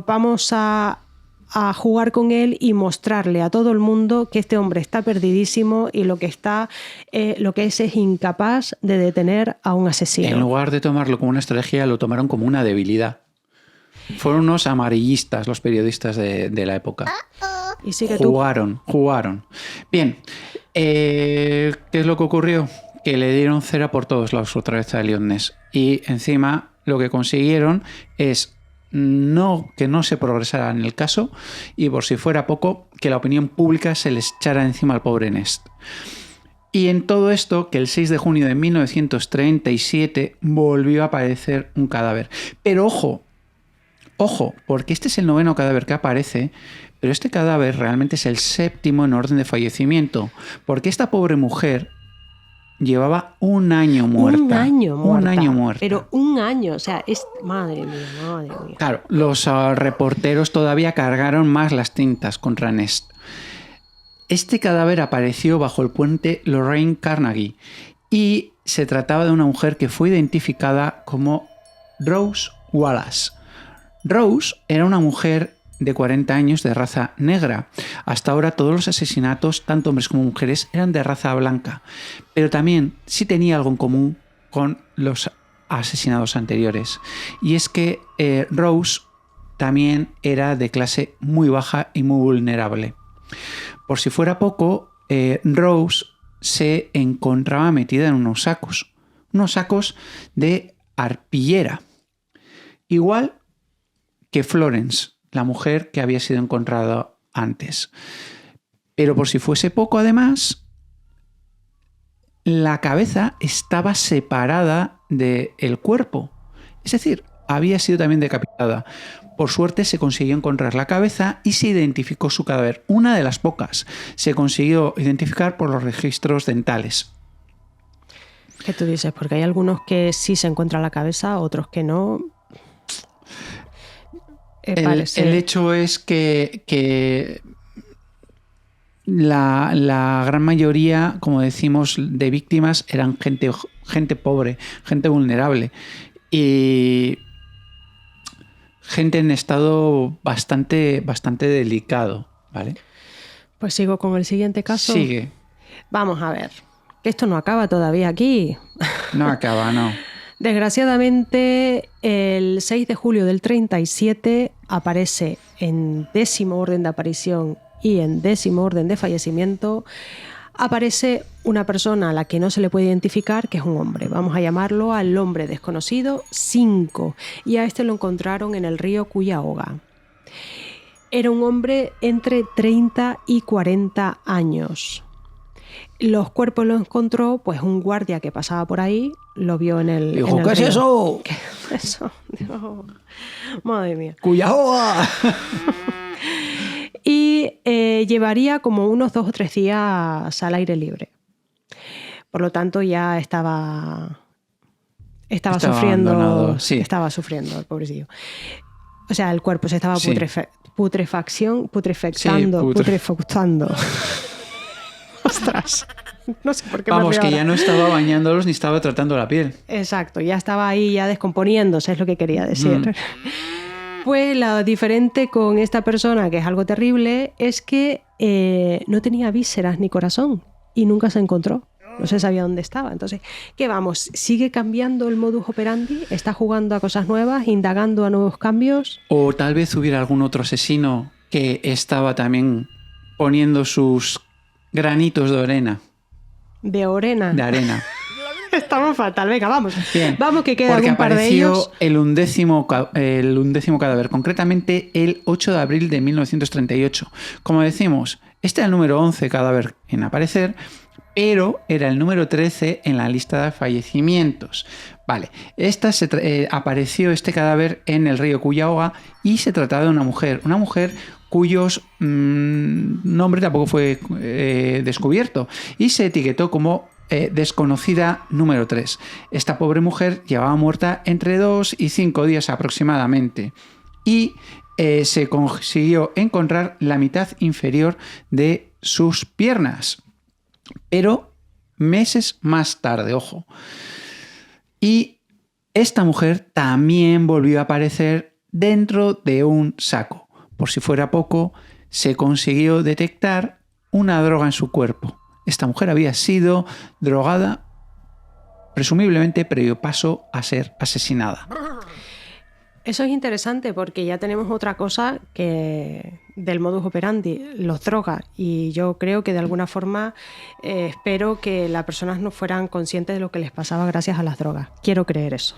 Vamos a jugar con él y mostrarle a todo el mundo que este hombre está perdidísimo y lo que es incapaz de detener a un asesino. En lugar de tomarlo como una estrategia, lo tomaron como una debilidad. Fueron unos amarillistas los periodistas de la época. Y sigue tú. Jugaron. Bien, ¿qué es lo que ocurrió? Que le dieron cera por todos lados otra vez a Elliot Ness. Y encima lo que consiguieron es que no se progresara en el caso y, por si fuera poco, que la opinión pública se les echara encima al pobre Ness. Y en todo esto, que el 6 de junio de 1937 volvió a aparecer un cadáver. Pero ojo, porque este es el 9º cadáver que aparece, pero este cadáver realmente es el 7º en orden de fallecimiento, porque esta pobre mujer llevaba un año muerta. Un año muerta. muerta. Pero un año, o sea, madre mía. Claro, los reporteros todavía cargaron más las tintas contra Ness. Este cadáver apareció bajo el puente Lorraine Carnegie y se trataba de una mujer que fue identificada como Rose Wallace. Rose era una mujer de 40 años de raza negra. Hasta ahora todos los asesinatos, tanto hombres como mujeres, eran de raza blanca, pero también sí tenía algo en común con los asesinados anteriores. Y es que Rose también era de clase muy baja y muy vulnerable. Por si fuera poco, Rose se encontraba metida en unos sacos de arpillera. Igual que Florence, la mujer que había sido encontrada antes. Pero por si fuese poco, además, la cabeza estaba separada del cuerpo. Es decir, había sido también decapitada. Por suerte se consiguió encontrar la cabeza y se identificó su cadáver. Una de las pocas. Se consiguió identificar por los registros dentales. ¿Qué tú dices? Porque hay algunos que sí se encuentra la cabeza, otros que no. El hecho es que la gran mayoría, como decimos, de víctimas eran gente pobre, gente vulnerable. Y gente en estado bastante delicado, ¿vale? Pues sigo con el siguiente caso. Sigue. Vamos a ver, que esto no acaba todavía aquí. No acaba, no. Desgraciadamente, el 6 de julio del 37 aparece en 10º orden de aparición y en 10º orden de fallecimiento, aparece una persona a la que no se le puede identificar, que es un hombre. Vamos a llamarlo al hombre desconocido 5, y a este lo encontraron en el río Cuyahoga. Era un hombre entre 30 y 40 años. Los cuerpos los encontró pues un guardia que pasaba por ahí, lo vio en el Dijo, en el ¿qué es río. eso? ¿Qué es eso? Dios. Madre mía. ¡Cuyahoga! Y llevaría como unos 2 o 3 días al aire libre. Por lo tanto, ya estaba sufriendo. Abandonado, sí. Estaba sufriendo el pobrecillo. O sea, el cuerpo se estaba Sí. putrefactando. Ostras. No sé por qué me Vamos, río que ahora. ya no estaba bañándolos ni estaba tratando la piel. Exacto, ya estaba ahí ya descomponiéndose, es lo que quería decir. Pues lo diferente con esta persona, que es algo terrible, es que no tenía vísceras ni corazón y nunca se encontró. No se sabía dónde estaba. Entonces, ¿qué vamos? ¿Sigue cambiando el modus operandi? ¿Está jugando a cosas nuevas, indagando a nuevos cambios? O tal vez hubiera algún otro asesino que estaba también poniendo sus granitos de arena. De arena. De arena. Estamos fatal. Venga, vamos. Bien, Vamos, que queda porque algún par de apareció ellos. el undécimo cadáver, concretamente el 8 de abril de 1938. Como decimos, este era el número 11 cadáver en aparecer, pero era el número 13 en la lista de fallecimientos. Vale, apareció este cadáver en el río Cuyahoga y se trataba de una mujer cuyos nombre tampoco fue descubierto y se etiquetó como desconocida número 3. Esta pobre mujer llevaba muerta entre 2 y 5 días aproximadamente y se consiguió encontrar la mitad inferior de sus piernas, pero meses más tarde, ojo. Y esta mujer también volvió a aparecer dentro de un saco. Por si fuera poco, se consiguió detectar una droga en su cuerpo. Esta mujer había sido drogada, presumiblemente previo paso a ser asesinada. Eso es interesante porque ya tenemos otra cosa que del modus operandi, los drogas, y yo creo que de alguna forma espero que las personas no fueran conscientes de lo que les pasaba gracias a las drogas. Quiero creer eso.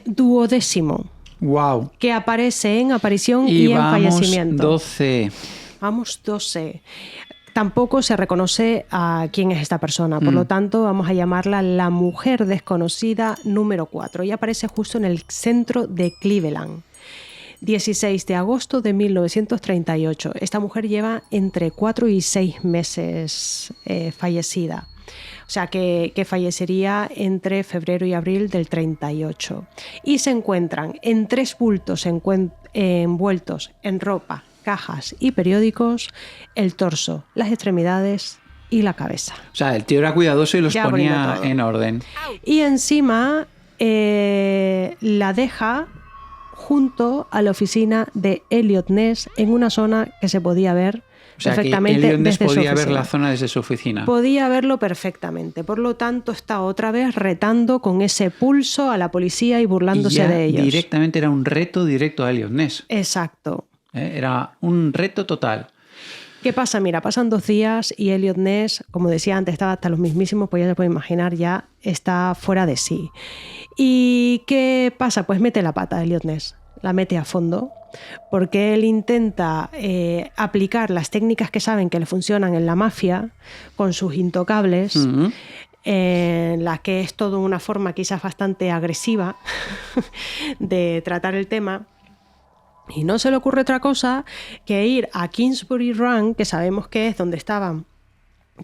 Duodécimo. ¡Wow! Que aparece en aparición y en vamos fallecimiento. 12. Vamos 12. Tampoco se reconoce a quién es esta persona, por lo tanto vamos a llamarla la mujer desconocida número 4 y aparece justo en el centro de Cleveland. 16 de agosto de 1938. Esta mujer lleva entre 4 y 6 meses fallecida. O sea, que fallecería entre febrero y abril del 38. Y se encuentran en 3 bultos envueltos en ropa, cajas y periódicos, el torso, las extremidades y la cabeza. O sea, el tío era cuidadoso y los Ya ponía todo. en orden. Y encima la deja junto a la oficina de Eliot Ness en una zona que se podía ver O sea, que perfectamente Eliot Ness desde su podía ver oficina. la zona desde su oficina. Podía verlo perfectamente. Por lo tanto, está otra vez retando con ese pulso a la policía y burlándose Y ya de ellos. directamente era un reto directo a Eliot Ness. Exacto. Era un reto total. ¿Qué pasa? Mira, pasan 2 días y Eliot Ness, como decía antes, estaba hasta los mismísimos, pues ya se puede imaginar, ya está fuera de sí. ¿Y qué pasa? Pues mete la pata Eliot Ness, la mete a fondo, porque él intenta aplicar las técnicas que saben que le funcionan en la mafia con sus intocables, en la que es todo una forma quizás bastante agresiva de tratar el tema. Y no se le ocurre otra cosa que ir a Kingsbury Run, que sabemos que es donde estaban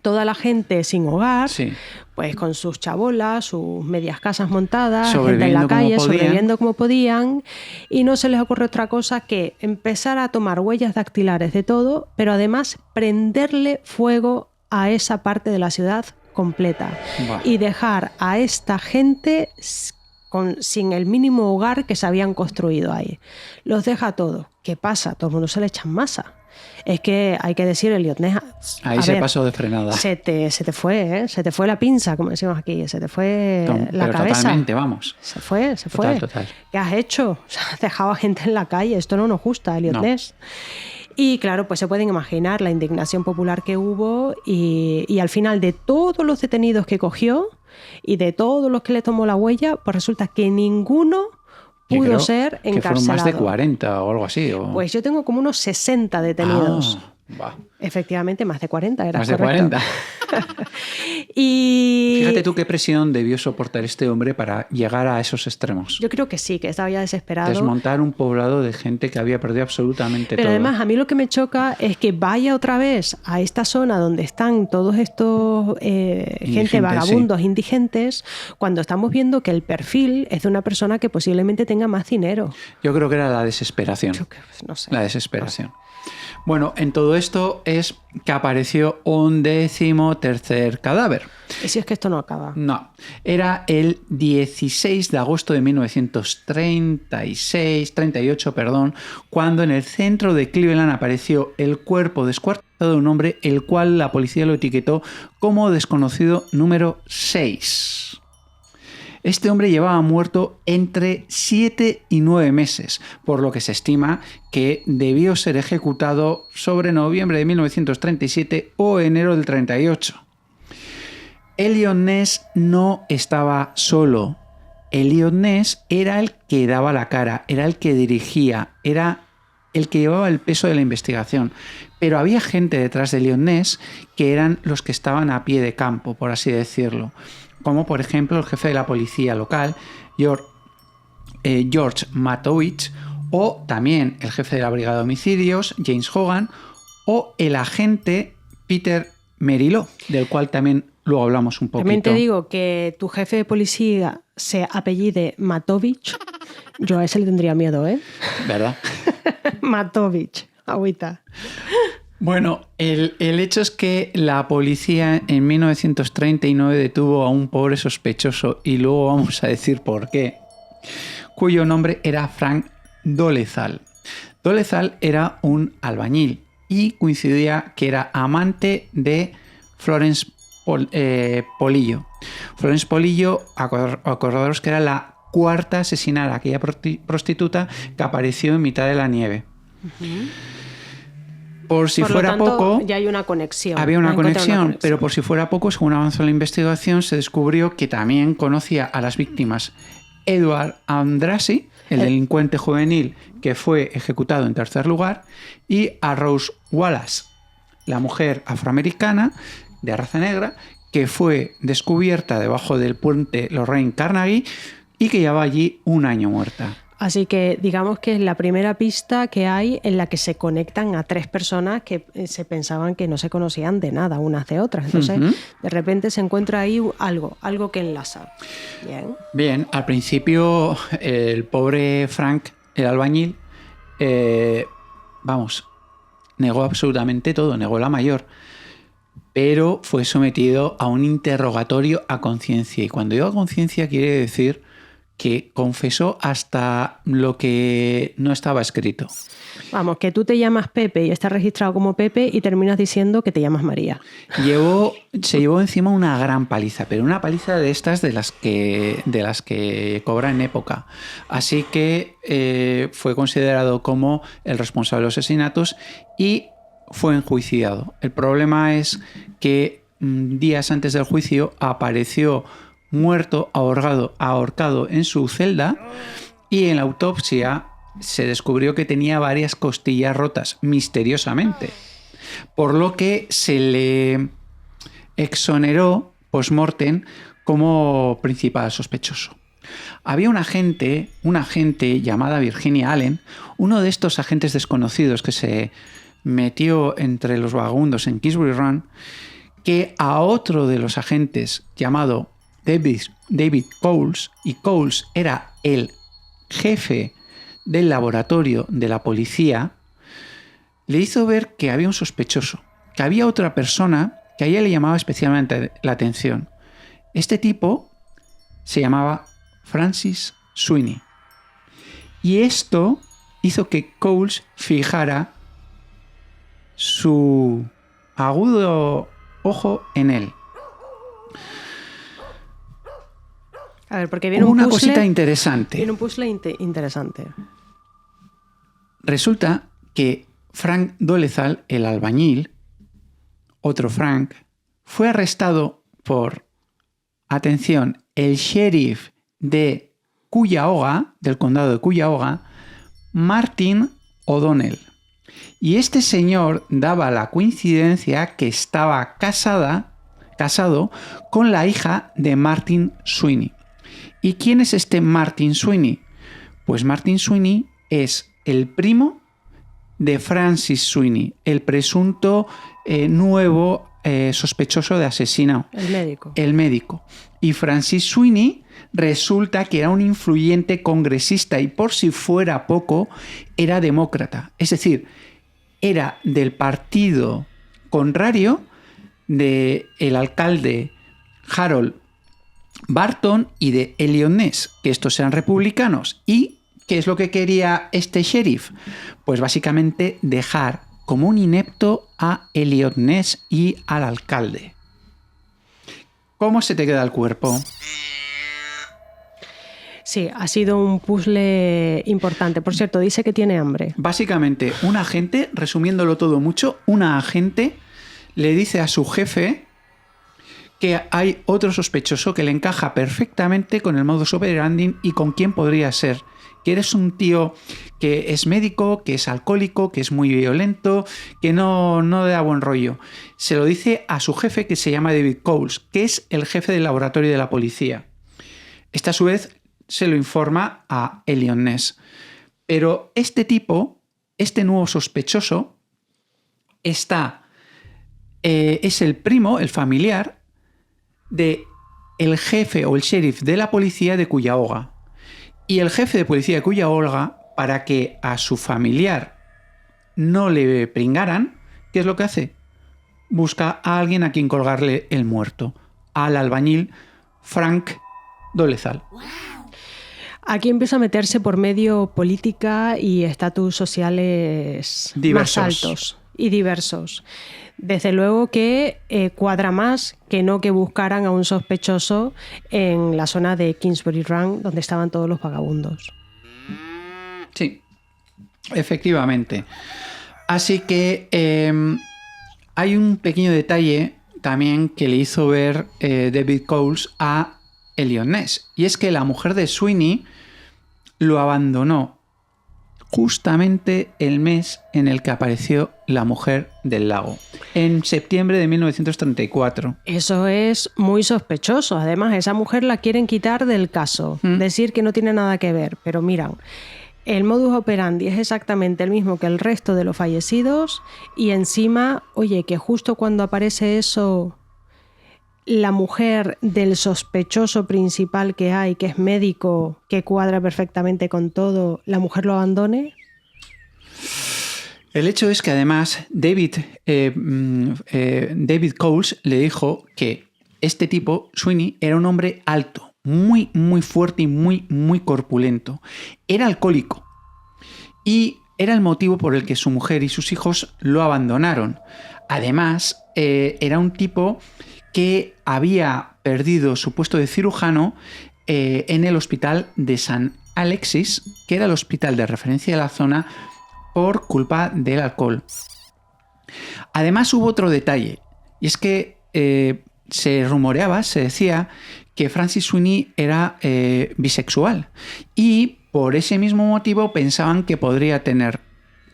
toda la gente sin hogar, Sí. pues con sus chabolas, sus medias casas montadas, gente en Sobreviviendo la como calle, podían. sobreviviendo como podían, y no se les ocurre otra cosa que empezar a tomar huellas dactilares de todo, pero además prenderle fuego a esa parte de la ciudad completa Buah. y dejar a esta gente sin el mínimo hogar que se habían construido ahí. Los deja todos. ¿Qué pasa? Todo el mundo se le echa en masa. Es que hay que decir, Elliot Ness... Ahí se pasó de frenada. Se te fue, ¿eh? Se te fue la pinza, como decimos aquí. Se te fue la cabeza. Totalmente, vamos. Se fue. Total. ¿Qué has hecho? O sea, has dejado a gente en la calle. Esto no nos gusta, Elliot Ness. Y claro, pues se pueden imaginar la indignación popular que hubo y al final de todos los detenidos que cogió y de todos los que le tomó la huella, pues resulta que ninguno pudo ser encarcelado. Que fueron más de 40 o algo así. Pues yo tengo como unos 60 detenidos. Va. Efectivamente, más de 40, era más de correcto. 40. Y fíjate tú qué presión debió soportar este hombre para llegar a esos extremos. Yo creo que sí, que estaba ya desesperado. Desmontar un poblado de gente que había perdido absolutamente todo. Pero además, a mí lo que me choca es que vaya otra vez a esta zona donde están todos estos gente vagabundos, indigentes, cuando estamos viendo que el perfil es de una persona que posiblemente tenga más dinero. Yo creo que era la desesperación. No sé. La desesperación. Bueno, en todo esto es que apareció un 13º cadáver. ¿Y si es que esto no acaba? No, era el 16 de agosto de 1938, cuando en el centro de Cleveland apareció el cuerpo descuartizado de un hombre, el cual la policía lo etiquetó como desconocido número 6. Este hombre llevaba muerto entre 7 y 9 meses, por lo que se estima que debió ser ejecutado sobre noviembre de 1937 o enero del 38. Elliot Ness no estaba solo. Elliot Ness era el que daba la cara, era el que dirigía, era el que llevaba el peso de la investigación. Pero había gente detrás de Elliot Ness que eran los que estaban a pie de campo, por así decirlo. Como por ejemplo el jefe de la policía local, George Matovich, o también el jefe de la brigada de homicidios, James Hogan, o el agente Peter Merillo, del cual también luego hablamos un poquito. También te digo que tu jefe de policía se apellide Matovich, yo a ese le tendría miedo, ¿eh? ¿Verdad? Matovich, agüita. Bueno, el hecho es que la policía en 1939 detuvo a un pobre sospechoso, y luego vamos a decir por qué, cuyo nombre era Frank Dolezal. Dolezal era un albañil y coincidía que era amante de Florence Polillo. Florence Polillo, acordaros que era la cuarta asesina, aquella prostituta que apareció en mitad de la nieve. Uh-huh. Por si fuera lo tanto, poco, ya hay una conexión. Había una conexión, pero por si fuera poco, según avanzó la investigación, se descubrió que también conocía a las víctimas Edward Andrassy, el delincuente juvenil que fue ejecutado en tercer lugar, y a Rose Wallace, la mujer afroamericana de raza negra que fue descubierta debajo del puente Lorraine Carnegie y que llevaba allí un año muerta. Así que digamos que es la primera pista que hay en la que se conectan a tres personas que se pensaban que no se conocían de nada unas de otras. Entonces, de repente se encuentra ahí algo que enlaza. Bien, al principio el pobre Frank, el albañil, negó absolutamente todo, negó la mayor. Pero fue sometido a un interrogatorio a conciencia. Y cuando digo a conciencia quiere decir que confesó hasta lo que no estaba escrito. Vamos, que tú te llamas Pepe y estás registrado como Pepe y terminas diciendo que te llamas María. Se llevó encima una gran paliza, pero una paliza de estas de las que cobran en época. Así que fue considerado como el responsable de los asesinatos y fue enjuiciado. El problema es que días antes del juicio apareció muerto, ahorcado en su celda, y en la autopsia se descubrió que tenía varias costillas rotas misteriosamente, por lo que se le exoneró post-mortem como principal sospechoso. Había un agente llamada Virginia Allen, uno de estos agentes desconocidos que se metió entre los vagabundos en Kingsbury Run, que a otro de los agentes llamado David Coles, y Coles era el jefe del laboratorio de la policía, le hizo ver que había un sospechoso, que había otra persona que a ella le llamaba especialmente la atención. Este tipo se llamaba Francis Sweeney. Y esto hizo que Coles fijara su agudo ojo en él. A ver, porque viene Hubo un una puzzle, cosita interesante. Viene un puzzle interesante. Resulta que Frank Dolezal, el albañil, otro Frank, fue arrestado por, atención, el sheriff de Cuyahoga, del condado de Cuyahoga, Martin O'Donnell. Y este señor daba la coincidencia que estaba casado con la hija de Martin Sweeney. ¿Y quién es este Martin Sweeney? Pues Martin Sweeney es el primo de Francis Sweeney, el presunto nuevo sospechoso de asesinato. El médico. Y Francis Sweeney resulta que era un influyente congresista y, por si fuera poco, era demócrata. Es decir, era del partido contrario del alcalde Harold Barton y de Eliot Ness, que estos eran republicanos. ¿Y qué es lo que quería este sheriff? Pues básicamente dejar como un inepto a Eliot Ness y al alcalde. ¿Cómo se te queda el cuerpo? Sí, ha sido un puzzle importante. Por cierto, dice que tiene hambre. Básicamente, un agente, resumiéndolo todo mucho, una agente le dice a su jefe que hay otro sospechoso que le encaja perfectamente con el modus operandi y con quién podría ser. Que eres un tío que es médico, que es alcohólico, que es muy violento, que no da buen rollo. Se lo dice a su jefe, que se llama David Coles, que es el jefe del laboratorio de la policía. Este a su vez se lo informa a Eliot Ness. Pero este tipo, este nuevo sospechoso, es el primo, el familiar, de el jefe o el sheriff de la policía de Cuyahoga. Y el jefe de policía de Cuyahoga, para que a su familiar no le pringaran, ¿qué es lo que hace? Busca a alguien a quien colgarle el muerto, al albañil Frank Dolezal. Aquí empieza a meterse por medio política y estatus sociales diversos. Más altos y diversos. Desde luego que cuadra más que no que buscaran a un sospechoso en la zona de Kingsbury Run, donde estaban todos los vagabundos. Sí, efectivamente. Así que hay un pequeño detalle también que le hizo ver David Coles a Eliot Ness, y es que la mujer de Sweeney lo abandonó justamente el mes en el que apareció La mujer del lago, en septiembre de 1934. Eso es muy sospechoso. Además, esa mujer la quieren quitar del caso, decir que no tiene nada que ver. Pero miran, el modus operandi es exactamente el mismo que el resto de los fallecidos y encima, oye, que justo cuando aparece eso, la mujer del sospechoso principal que hay, que es médico, que cuadra perfectamente con todo, la mujer lo abandone. El hecho es que además David Coles le dijo que este tipo, Sweeney, era un hombre alto, muy, muy fuerte y muy, muy corpulento. Era alcohólico y era el motivo por el que su mujer y sus hijos lo abandonaron. Además, era un tipo que había perdido su puesto de cirujano en el hospital de San Alexis, que era el hospital de referencia de la zona, por culpa del alcohol. Además hubo otro detalle, y es que se rumoreaba, se decía que Francis Sweeney era bisexual, y por ese mismo motivo pensaban que podría tener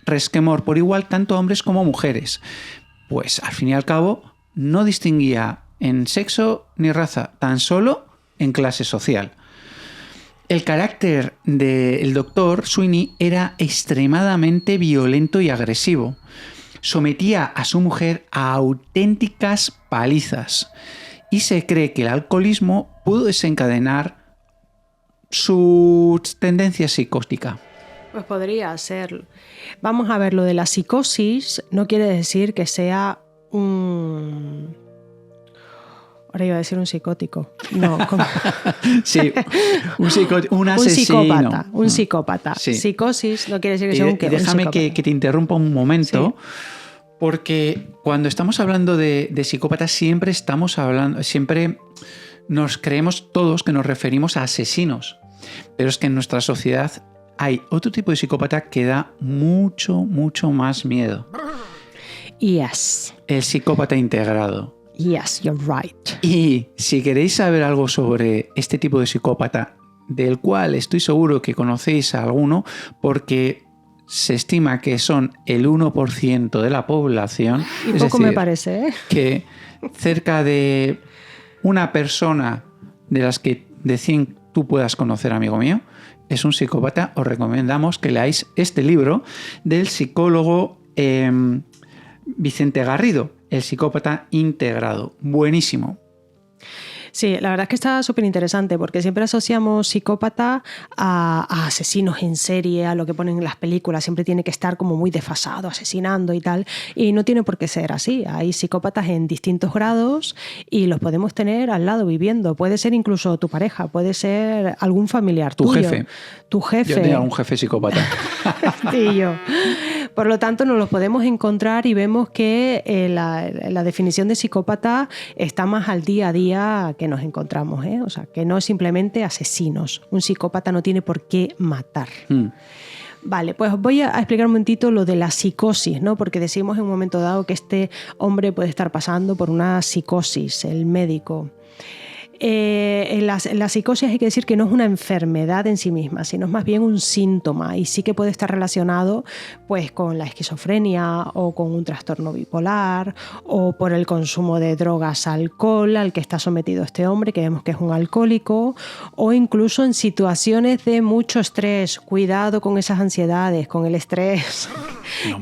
resquemor por igual tanto hombres como mujeres. Pues al fin y al cabo no distinguía en sexo ni raza, tan solo en clase social. El carácter del doctor Sweeney era extremadamente violento y agresivo. Sometía a su mujer a auténticas palizas y se cree que el alcoholismo pudo desencadenar su tendencia psicótica. Pues podría ser. Vamos a ver, lo de la psicosis no quiere decir que sea Ahora iba a decir un psicótico. No, ¿cómo? Sí, un asesino. Un psicópata. Sí. Psicosis no quiere decir que sea un déjame que te interrumpa un momento, Sí. porque cuando estamos hablando de psicópatas siempre nos creemos todos que nos referimos a asesinos. Pero es que en nuestra sociedad hay otro tipo de psicópata que da mucho, mucho más miedo. Yes. El psicópata integrado. Yes, you're right. Y si queréis saber algo sobre este tipo de psicópata, del cual estoy seguro que conocéis a alguno, porque se estima que son el 1% de la población. Y es poco decir, me parece, ¿eh? que cerca de una persona de las que de 100 tú puedas conocer, amigo mío, es un psicópata. Os recomendamos que leáis este libro del psicólogo Vicente Garrido, El psicópata integrado. Buenísimo. Sí, la verdad es que está súper interesante porque siempre asociamos psicópata a asesinos en serie, a lo que ponen en las películas. Siempre tiene que estar como muy desfasado, asesinando y tal. Y no tiene por qué ser así. Hay psicópatas en distintos grados y los podemos tener al lado viviendo. Puede ser incluso tu pareja, puede ser algún familiar Tu tuyo. jefe. Tu jefe. Yo tenía un jefe psicópata. Sí, yo. Por lo tanto, nos los podemos encontrar y vemos que la definición de psicópata está más al día a día que nos encontramos, ¿eh? O sea, que no es simplemente asesinos. Un psicópata no tiene por qué matar. Vale, pues voy a explicar un momentito lo de la psicosis, ¿no? Porque decimos en un momento dado que este hombre puede estar pasando por una psicosis, el médico. La psicosis hay que decir que no es una enfermedad en sí misma, sino es más bien un síntoma y sí que puede estar relacionado pues, con la esquizofrenia o con un trastorno bipolar o por el consumo de drogas, alcohol al que está sometido este hombre, que vemos que es un alcohólico, o incluso en situaciones de mucho estrés. Cuidado con esas ansiedades, con el estrés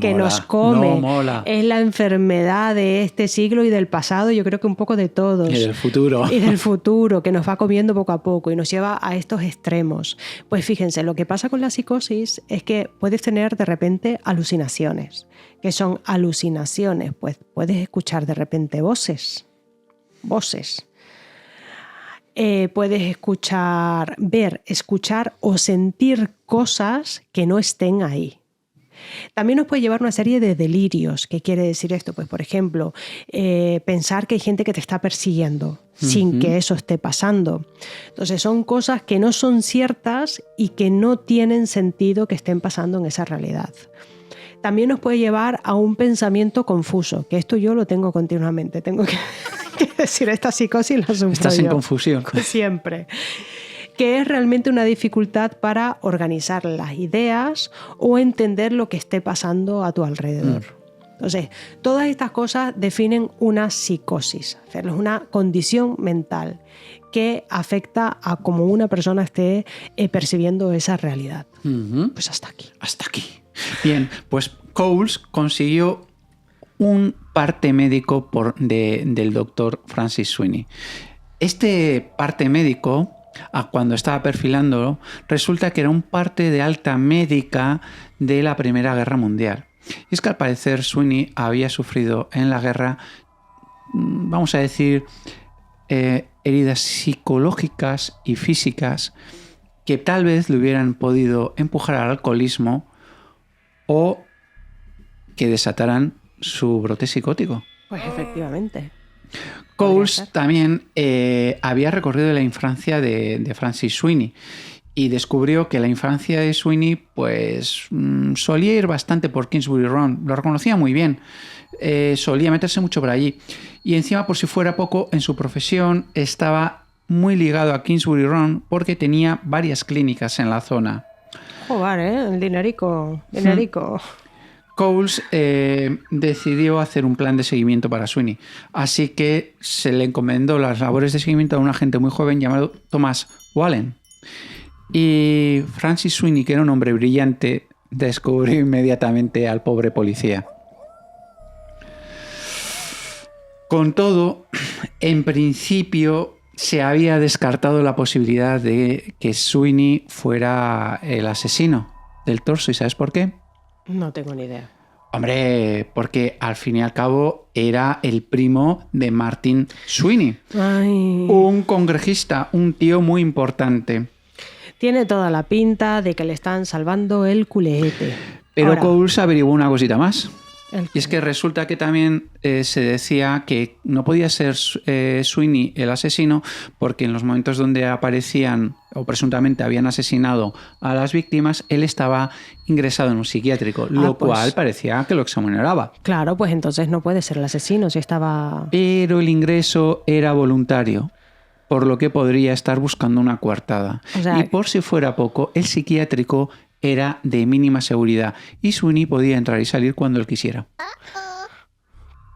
que nos come. No mola. Es la enfermedad de este siglo y del pasado, yo creo que un poco de todos. Y del futuro. Y del futuro, que nos va comiendo poco a poco y nos lleva a estos extremos. Pues fíjense, lo que pasa con la psicosis es que puedes tener de repente alucinaciones. ¿Qué son alucinaciones? Pues puedes escuchar de repente voces. Puedes escuchar, ver, escuchar o sentir cosas que no estén ahí. También nos puede llevar una serie de delirios. ¿Qué quiere decir esto? Pues, por ejemplo, pensar que hay gente que te está persiguiendo sin que eso esté pasando. Entonces, son cosas que no son ciertas y que no tienen sentido que estén pasando en esa realidad. También nos puede llevar a un pensamiento confuso, que esto yo lo tengo continuamente. Tengo que decir, esta psicosis la sufro yo. Estás en confusión. Siempre. Que es realmente una dificultad para organizar las ideas o entender lo que esté pasando a tu alrededor. Entonces, todas estas cosas definen una psicosis, es una condición mental que afecta a cómo una persona esté percibiendo esa realidad. Pues hasta aquí. Hasta aquí. Bien, pues Coles consiguió un parte médico del doctor Francis Sweeney. Este parte médico, cuando estaba perfilándolo, resulta que era un parte de alta médica de la Primera Guerra Mundial. Y es que al parecer Sweeney había sufrido en la guerra, vamos a decir, heridas psicológicas y físicas que tal vez le hubieran podido empujar al alcoholismo o que desataran su brote psicótico. Pues efectivamente. Coles también había recorrido la infancia de Francis Sweeney y descubrió que la infancia de Sweeney pues solía ir bastante por Kingsbury Run, lo reconocía muy bien, solía meterse mucho por allí y encima, por si fuera poco, en su profesión estaba muy ligado a Kingsbury Run porque tenía varias clínicas en la zona. Joder, el dinerico. Coles decidió hacer un plan de seguimiento para Sweeney, así que se le encomendó las labores de seguimiento a un agente muy joven llamado Thomas Wallen. Y Francis Sweeney, que era un hombre brillante, descubrió inmediatamente al pobre policía. Con todo, en principio se había descartado la posibilidad de que Sweeney fuera el asesino del torso. ¿Y sabes por qué? No tengo ni idea. Hombre, porque al fin y al cabo era el primo de Martin Sweeney. Ay. Un congrejista, un tío muy importante. Tiene toda la pinta de que le están salvando el culete. Pero Ahora, Coles averiguó una cosita más. el- Y es que resulta que también se decía que no podía ser Sweeney el asesino porque en los momentos donde aparecían o presuntamente habían asesinado a las víctimas, él estaba ingresado en un psiquiátrico, lo pues. cual parecía que lo exoneraba. Claro, pues entonces no puede ser el asesino si estaba... Pero el ingreso era voluntario, por lo que podría estar buscando una coartada. O sea, y por si fuera poco, el psiquiátrico era de mínima seguridad y Sweeney podía entrar y salir cuando él quisiera.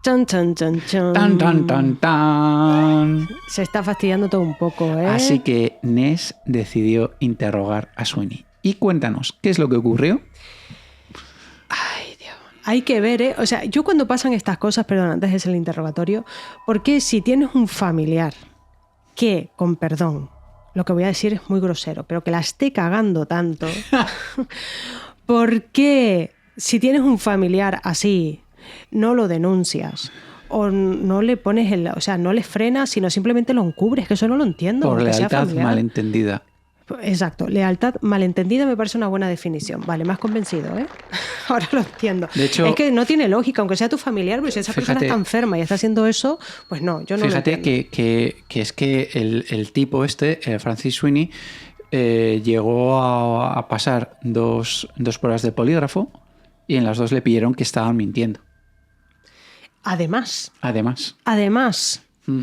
Chan, chan, chan, chan. ¡Tan, tan, tan, tan! Se está fastidiando todo un poco, ¿eh? Así que Ness decidió interrogar a Sweeney. Y cuéntanos, ¿qué es lo que ocurrió? Ay, Dios. Hay que ver, ¿eh? O sea, yo cuando pasan estas cosas, perdón, antes es el interrogatorio, porque si tienes un familiar que, con perdón, lo que voy a decir es muy grosero, pero que la esté cagando tanto, ¿por qué si tienes un familiar así, no lo denuncias? O no le pones o sea, no le frenas, sino simplemente lo encubres, que eso no lo entiendo. Por aunque sea lealtad familiar. malentendida. Exacto, lealtad malentendida me parece una buena definición. Vale, me has convencido, ¿eh? Ahora lo entiendo. De hecho, es que no tiene lógica, aunque sea tu familiar, pero si esa persona fíjate, está enferma y está haciendo eso, pues no, yo no Fíjate lo entiendo. que es que el tipo este, Francis Sweeney, llegó a pasar dos pruebas de polígrafo y en las dos le pidieron que estaban mintiendo. Además, Mm.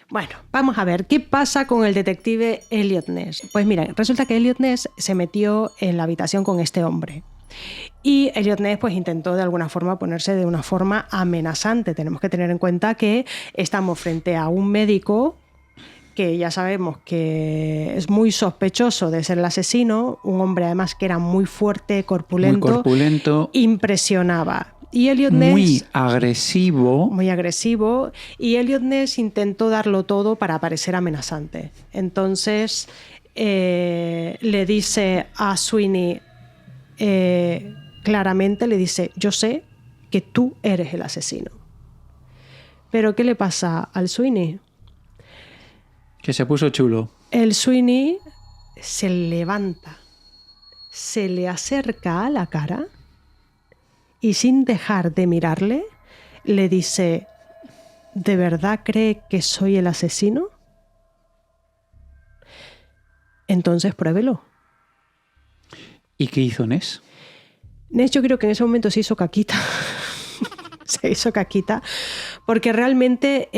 bueno, vamos a ver, ¿qué pasa con el detective Elliot Ness? Pues mira, resulta que Elliot Ness se metió en la habitación con este hombre. Y Elliot Ness pues intentó de alguna forma ponerse de una forma amenazante. Tenemos que tener en cuenta que estamos frente a un médico que ya sabemos que es muy sospechoso de ser el asesino, un hombre además que era muy fuerte, corpulento, Muy corpulento, impresionaba. Y Elliot Ness, muy agresivo. muy agresivo, y Elliot Ness intentó darlo todo para parecer amenazante. Entonces le dice a Sweeney claramente, le dice, yo sé que tú eres el asesino. Pero ¿qué le pasa al Sweeney? Que se puso chulo. El Sweeney se levanta, se le acerca a la cara y sin dejar de mirarle, le dice, ¿de verdad cree que soy el asesino? Entonces pruébelo. ¿Y qué hizo Ness? Ness, yo creo que en ese momento se hizo caquita. Se hizo caquita. Porque realmente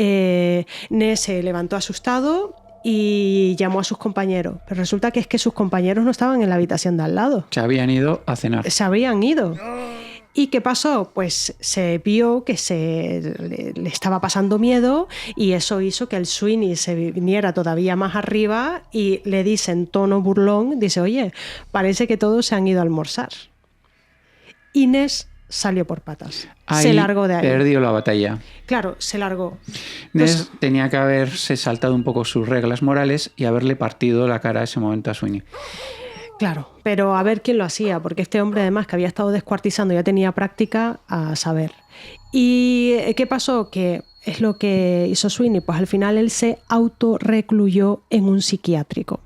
Ness se levantó asustado y llamó a sus compañeros. Pero resulta que es que sus compañeros no estaban en la habitación de al lado. Se habían ido a cenar. Se habían ido. ¿Y qué pasó? Pues se vio que le estaba pasando miedo y eso hizo que el Sweeney se viniera todavía más arriba y le dice en tono burlón, dice, oye, parece que todos se han ido a almorzar. Inés salió por patas. Ahí se largó de ahí. Perdió la batalla. Claro, se largó. Ness tenía que haberse saltado un poco sus reglas morales y haberle partido la cara a ese momento a Sweeney. Claro, pero a ver quién lo hacía, porque este hombre además que había estado descuartizando ya tenía práctica a saber. ¿Y qué pasó? Que es lo que hizo Sweeney, pues al final él se autorrecluyó en un psiquiátrico.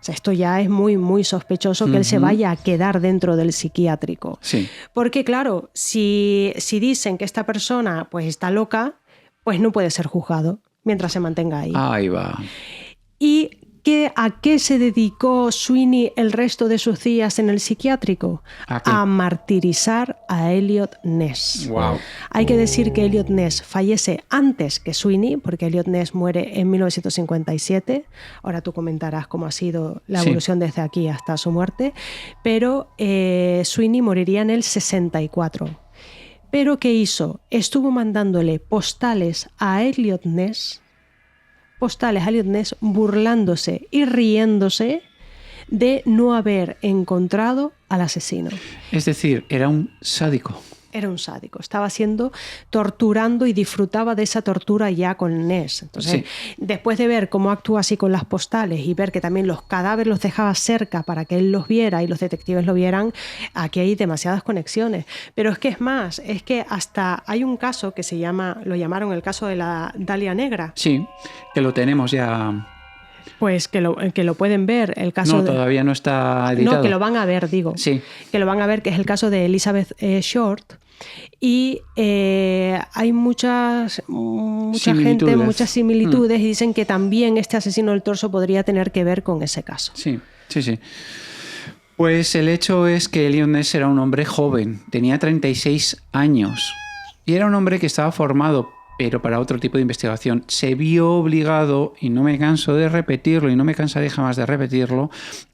O sea, esto ya es muy, muy sospechoso que él se vaya a quedar dentro del psiquiátrico. Sí. Porque claro, si dicen que esta persona pues está loca, pues no puede ser juzgado mientras se mantenga ahí. Ahí va. ¿Y a qué se dedicó Sweeney el resto de sus días en el psiquiátrico? ¿A qué? A martirizar a Elliot Ness. Wow. Hay que decir que Elliot Ness fallece antes que Sweeney, porque Elliot Ness muere en 1957. Ahora tú comentarás cómo ha sido la evolución desde aquí hasta su muerte. Pero Sweeney moriría en el 64. ¿Pero qué hizo? Estuvo mandándole postales a Elliot Ness, burlándose y riéndose de no haber encontrado al asesino. Es decir, era un sádico. Era un sádico, estaba torturando y disfrutaba de esa tortura ya con Ness. Entonces, después de ver cómo actúa así con las postales y ver que también los cadáveres los dejaba cerca para que él los viera y los detectives lo vieran, aquí hay demasiadas conexiones. Pero es que hasta hay un caso que lo llamaron el caso de la Dalia Negra. Sí, que lo tenemos ya. Pues que lo pueden ver, el caso todavía no está editado. No, que lo van a ver, digo. Sí. Que lo van a ver, que es el caso de Elizabeth Short. Y hay mucha gente, muchas similitudes, y dicen que también este asesino del torso podría tener que ver con ese caso. Sí. Pues el hecho es que Eliot Ness era un hombre joven, tenía 36 años, y era un hombre que estaba formado, pero para otro tipo de investigación. Se vio obligado, y no me canso de repetirlo, y no me cansaré jamás de repetirlo,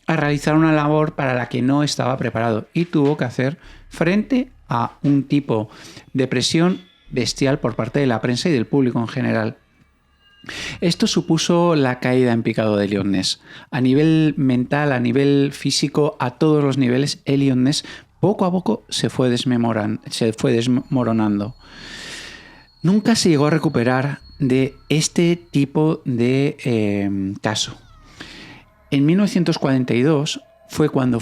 a realizar una labor para la que no estaba preparado, y tuvo que hacer frente a un tipo de presión bestial por parte de la prensa y del público en general. Esto supuso la caída en picado de Eliot Ness. A nivel mental, a nivel físico, a todos los niveles, Eliot Ness poco a poco se fue desmoronando. Nunca se llegó a recuperar de este tipo de caso. En 1942 fue cuando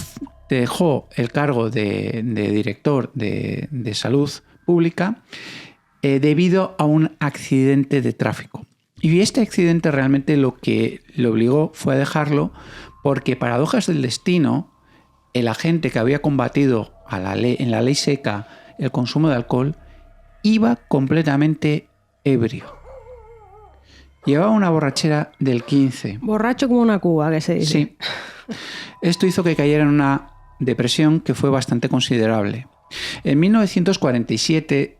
dejó el cargo de director de salud pública debido a un accidente de tráfico. Y este accidente realmente lo que le obligó fue a dejarlo porque, paradojas del destino, el agente que había combatido en la ley seca el consumo de alcohol iba completamente ebrio. Llevaba una borrachera del 15. Borracho como una cuba, que se dice. Sí. Esto hizo que cayera en una depresión que fue bastante considerable. En 1947,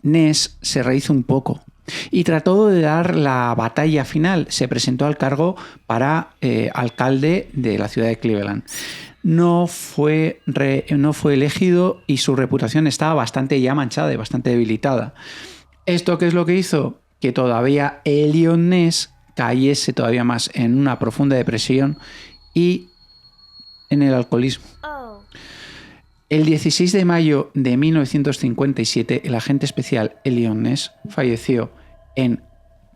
Ness se rehizo un poco y trató de dar la batalla final. Se presentó al cargo para alcalde de la ciudad de Cleveland. No fue elegido y su reputación estaba bastante ya manchada y bastante debilitada. ¿Esto qué es lo que hizo? Que todavía Eliot Ness cayese todavía más en una profunda depresión y en el alcoholismo. El 16 de mayo de 1957, el agente especial Eliot Ness falleció en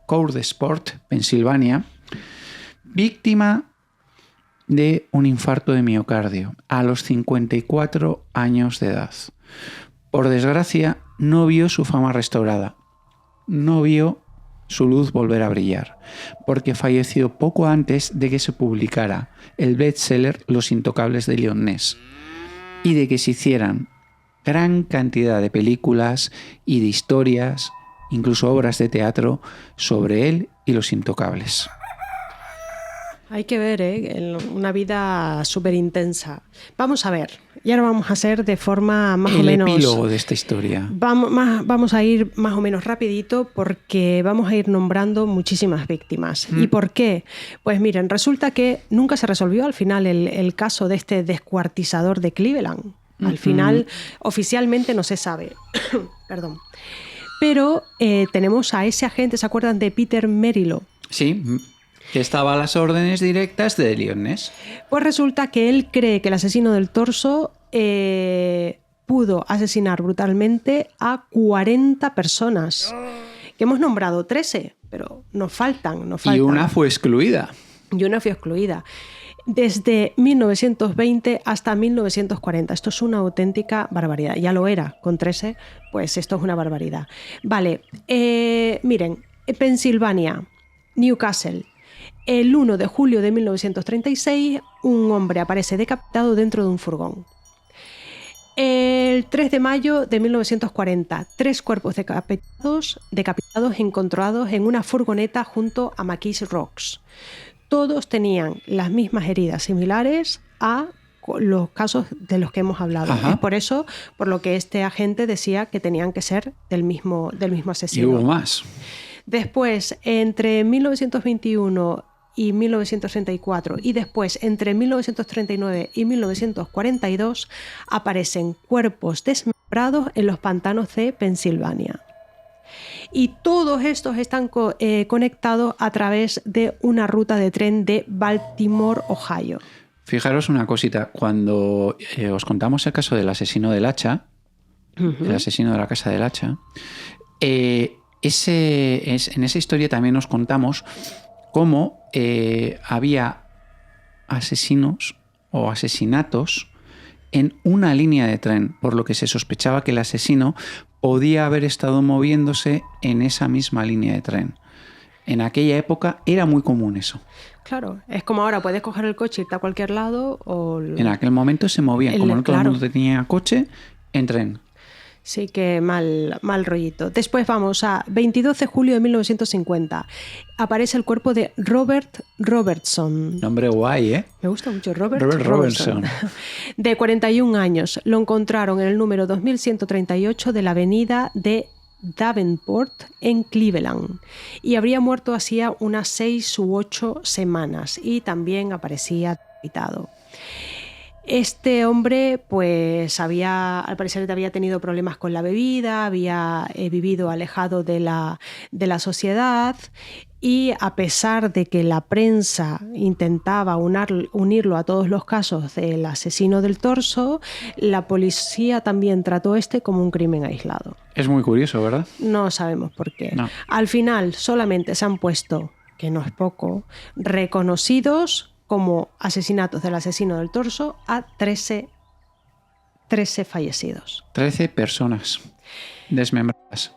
Courtsport, Pensilvania, víctima de un infarto de miocardio a los 54 años de edad. Por desgracia, no vio su fama restaurada, no vio su luz volver a brillar, porque falleció poco antes de que se publicara el bestseller Los Intocables de Eliot Ness y de que se hicieran gran cantidad de películas y de historias, incluso obras de teatro, sobre él y los intocables. Hay que ver, una vida súper intensa. Vamos a ver, y ahora vamos a hacer de forma más o menos... El epílogo de esta historia. Vamos a ir más o menos rapidito porque vamos a ir nombrando muchísimas víctimas. ¿Y por qué? Pues miren, resulta que nunca se resolvió al final el caso de este descuartizador de Cleveland. Al final, oficialmente no se sabe. Perdón. Pero tenemos a ese agente, ¿se acuerdan de Peter Merylo? Sí, que estaba a las órdenes directas de Eliot Ness. Pues resulta que él cree que el asesino del torso pudo asesinar brutalmente a 40 personas. Que hemos nombrado 13, pero nos faltan. Y una fue excluida. Desde 1920 hasta 1940. Esto es una auténtica barbaridad. Ya lo era con 13, pues esto es una barbaridad. Vale, miren, Pensilvania, Newcastle. El 1 de julio de 1936, un hombre aparece decapitado dentro de un furgón. El 3 de mayo de 1940, 3 cuerpos decapitados encontrados en una furgoneta junto a McKees Rocks. Todos tenían las mismas heridas similares a los casos de los que hemos hablado. Ajá. Es por eso por lo que este agente decía que tenían que ser del mismo asesino. Y hubo más. Después, entre 1921 y 1934 y después entre 1939 y 1942 aparecen cuerpos desmembrados en los pantanos de Pensilvania. Y todos estos están conectados a través de una ruta de tren de Baltimore, Ohio. Fijaros una cosita, cuando os contamos el caso del asesino del hacha, el asesino de la Casa del Hacha. En esa historia también nos contamos cómo había asesinos o asesinatos en una línea de tren, por lo que se sospechaba que el asesino podía haber estado moviéndose en esa misma línea de tren. En aquella época era muy común eso. Claro, es como ahora, puedes coger el coche, irte a cualquier lado o... En aquel momento se movían, como no todo el mundo tenía coche, en tren. Sí, que mal rollito. Después vamos a 22 de julio de 1950. Aparece el cuerpo de Robert Robertson. Nombre guay, ¿eh? Me gusta mucho, Robert Robertson. De 41 años. Lo encontraron en el número 2138 de la avenida de Davenport en Cleveland. Y habría muerto hacía unas 6 u 8 semanas. Y también aparecía decapitado. Este hombre, pues al parecer había tenido problemas con la bebida, había vivido alejado de la sociedad, y a pesar de que la prensa intentaba unirlo a todos los casos del asesino del torso, la policía también trató como un crimen aislado. Es muy curioso, ¿verdad? No sabemos por qué. No. Al final solamente se han puesto, que no es poco, reconocidos como asesinatos del asesino del torso a 13 fallecidos. 13 personas desmembradas.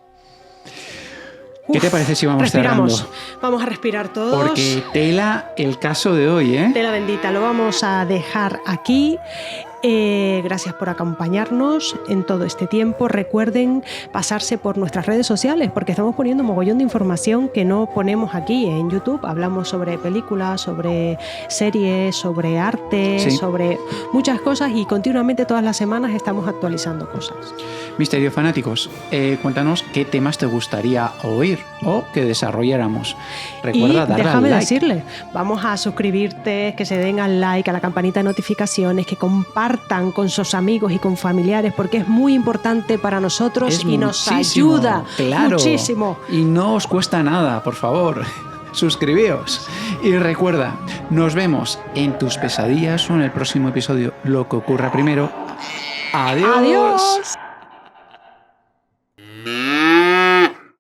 ¿Qué te parece si vamos cerrando? Vamos a respirar todos. Porque tela el caso de hoy, ¿eh? Tela bendita, lo vamos a dejar aquí. Gracias por acompañarnos en todo este tiempo. Recuerden pasarse por nuestras redes sociales porque estamos poniendo mogollón de información que no ponemos aquí en YouTube. Hablamos sobre películas, sobre series, sobre arte, sí, sobre muchas cosas, y continuamente todas las semanas estamos actualizando cosas. Misterio fanáticos, cuéntanos qué temas te gustaría oír o que desarrolláramos. Recuerda darle déjame al like. decirle, vamos a suscribirte, que se den al like, a la campanita de notificaciones, que compartan con sus amigos y con familiares, porque es muy importante para nosotros y nos ayuda muchísimo. Y no os cuesta nada, por favor. Suscribíos. Y recuerda, nos vemos en tus pesadillas o en el próximo episodio. Lo que ocurra primero. ¡Adiós! ¡Adiós!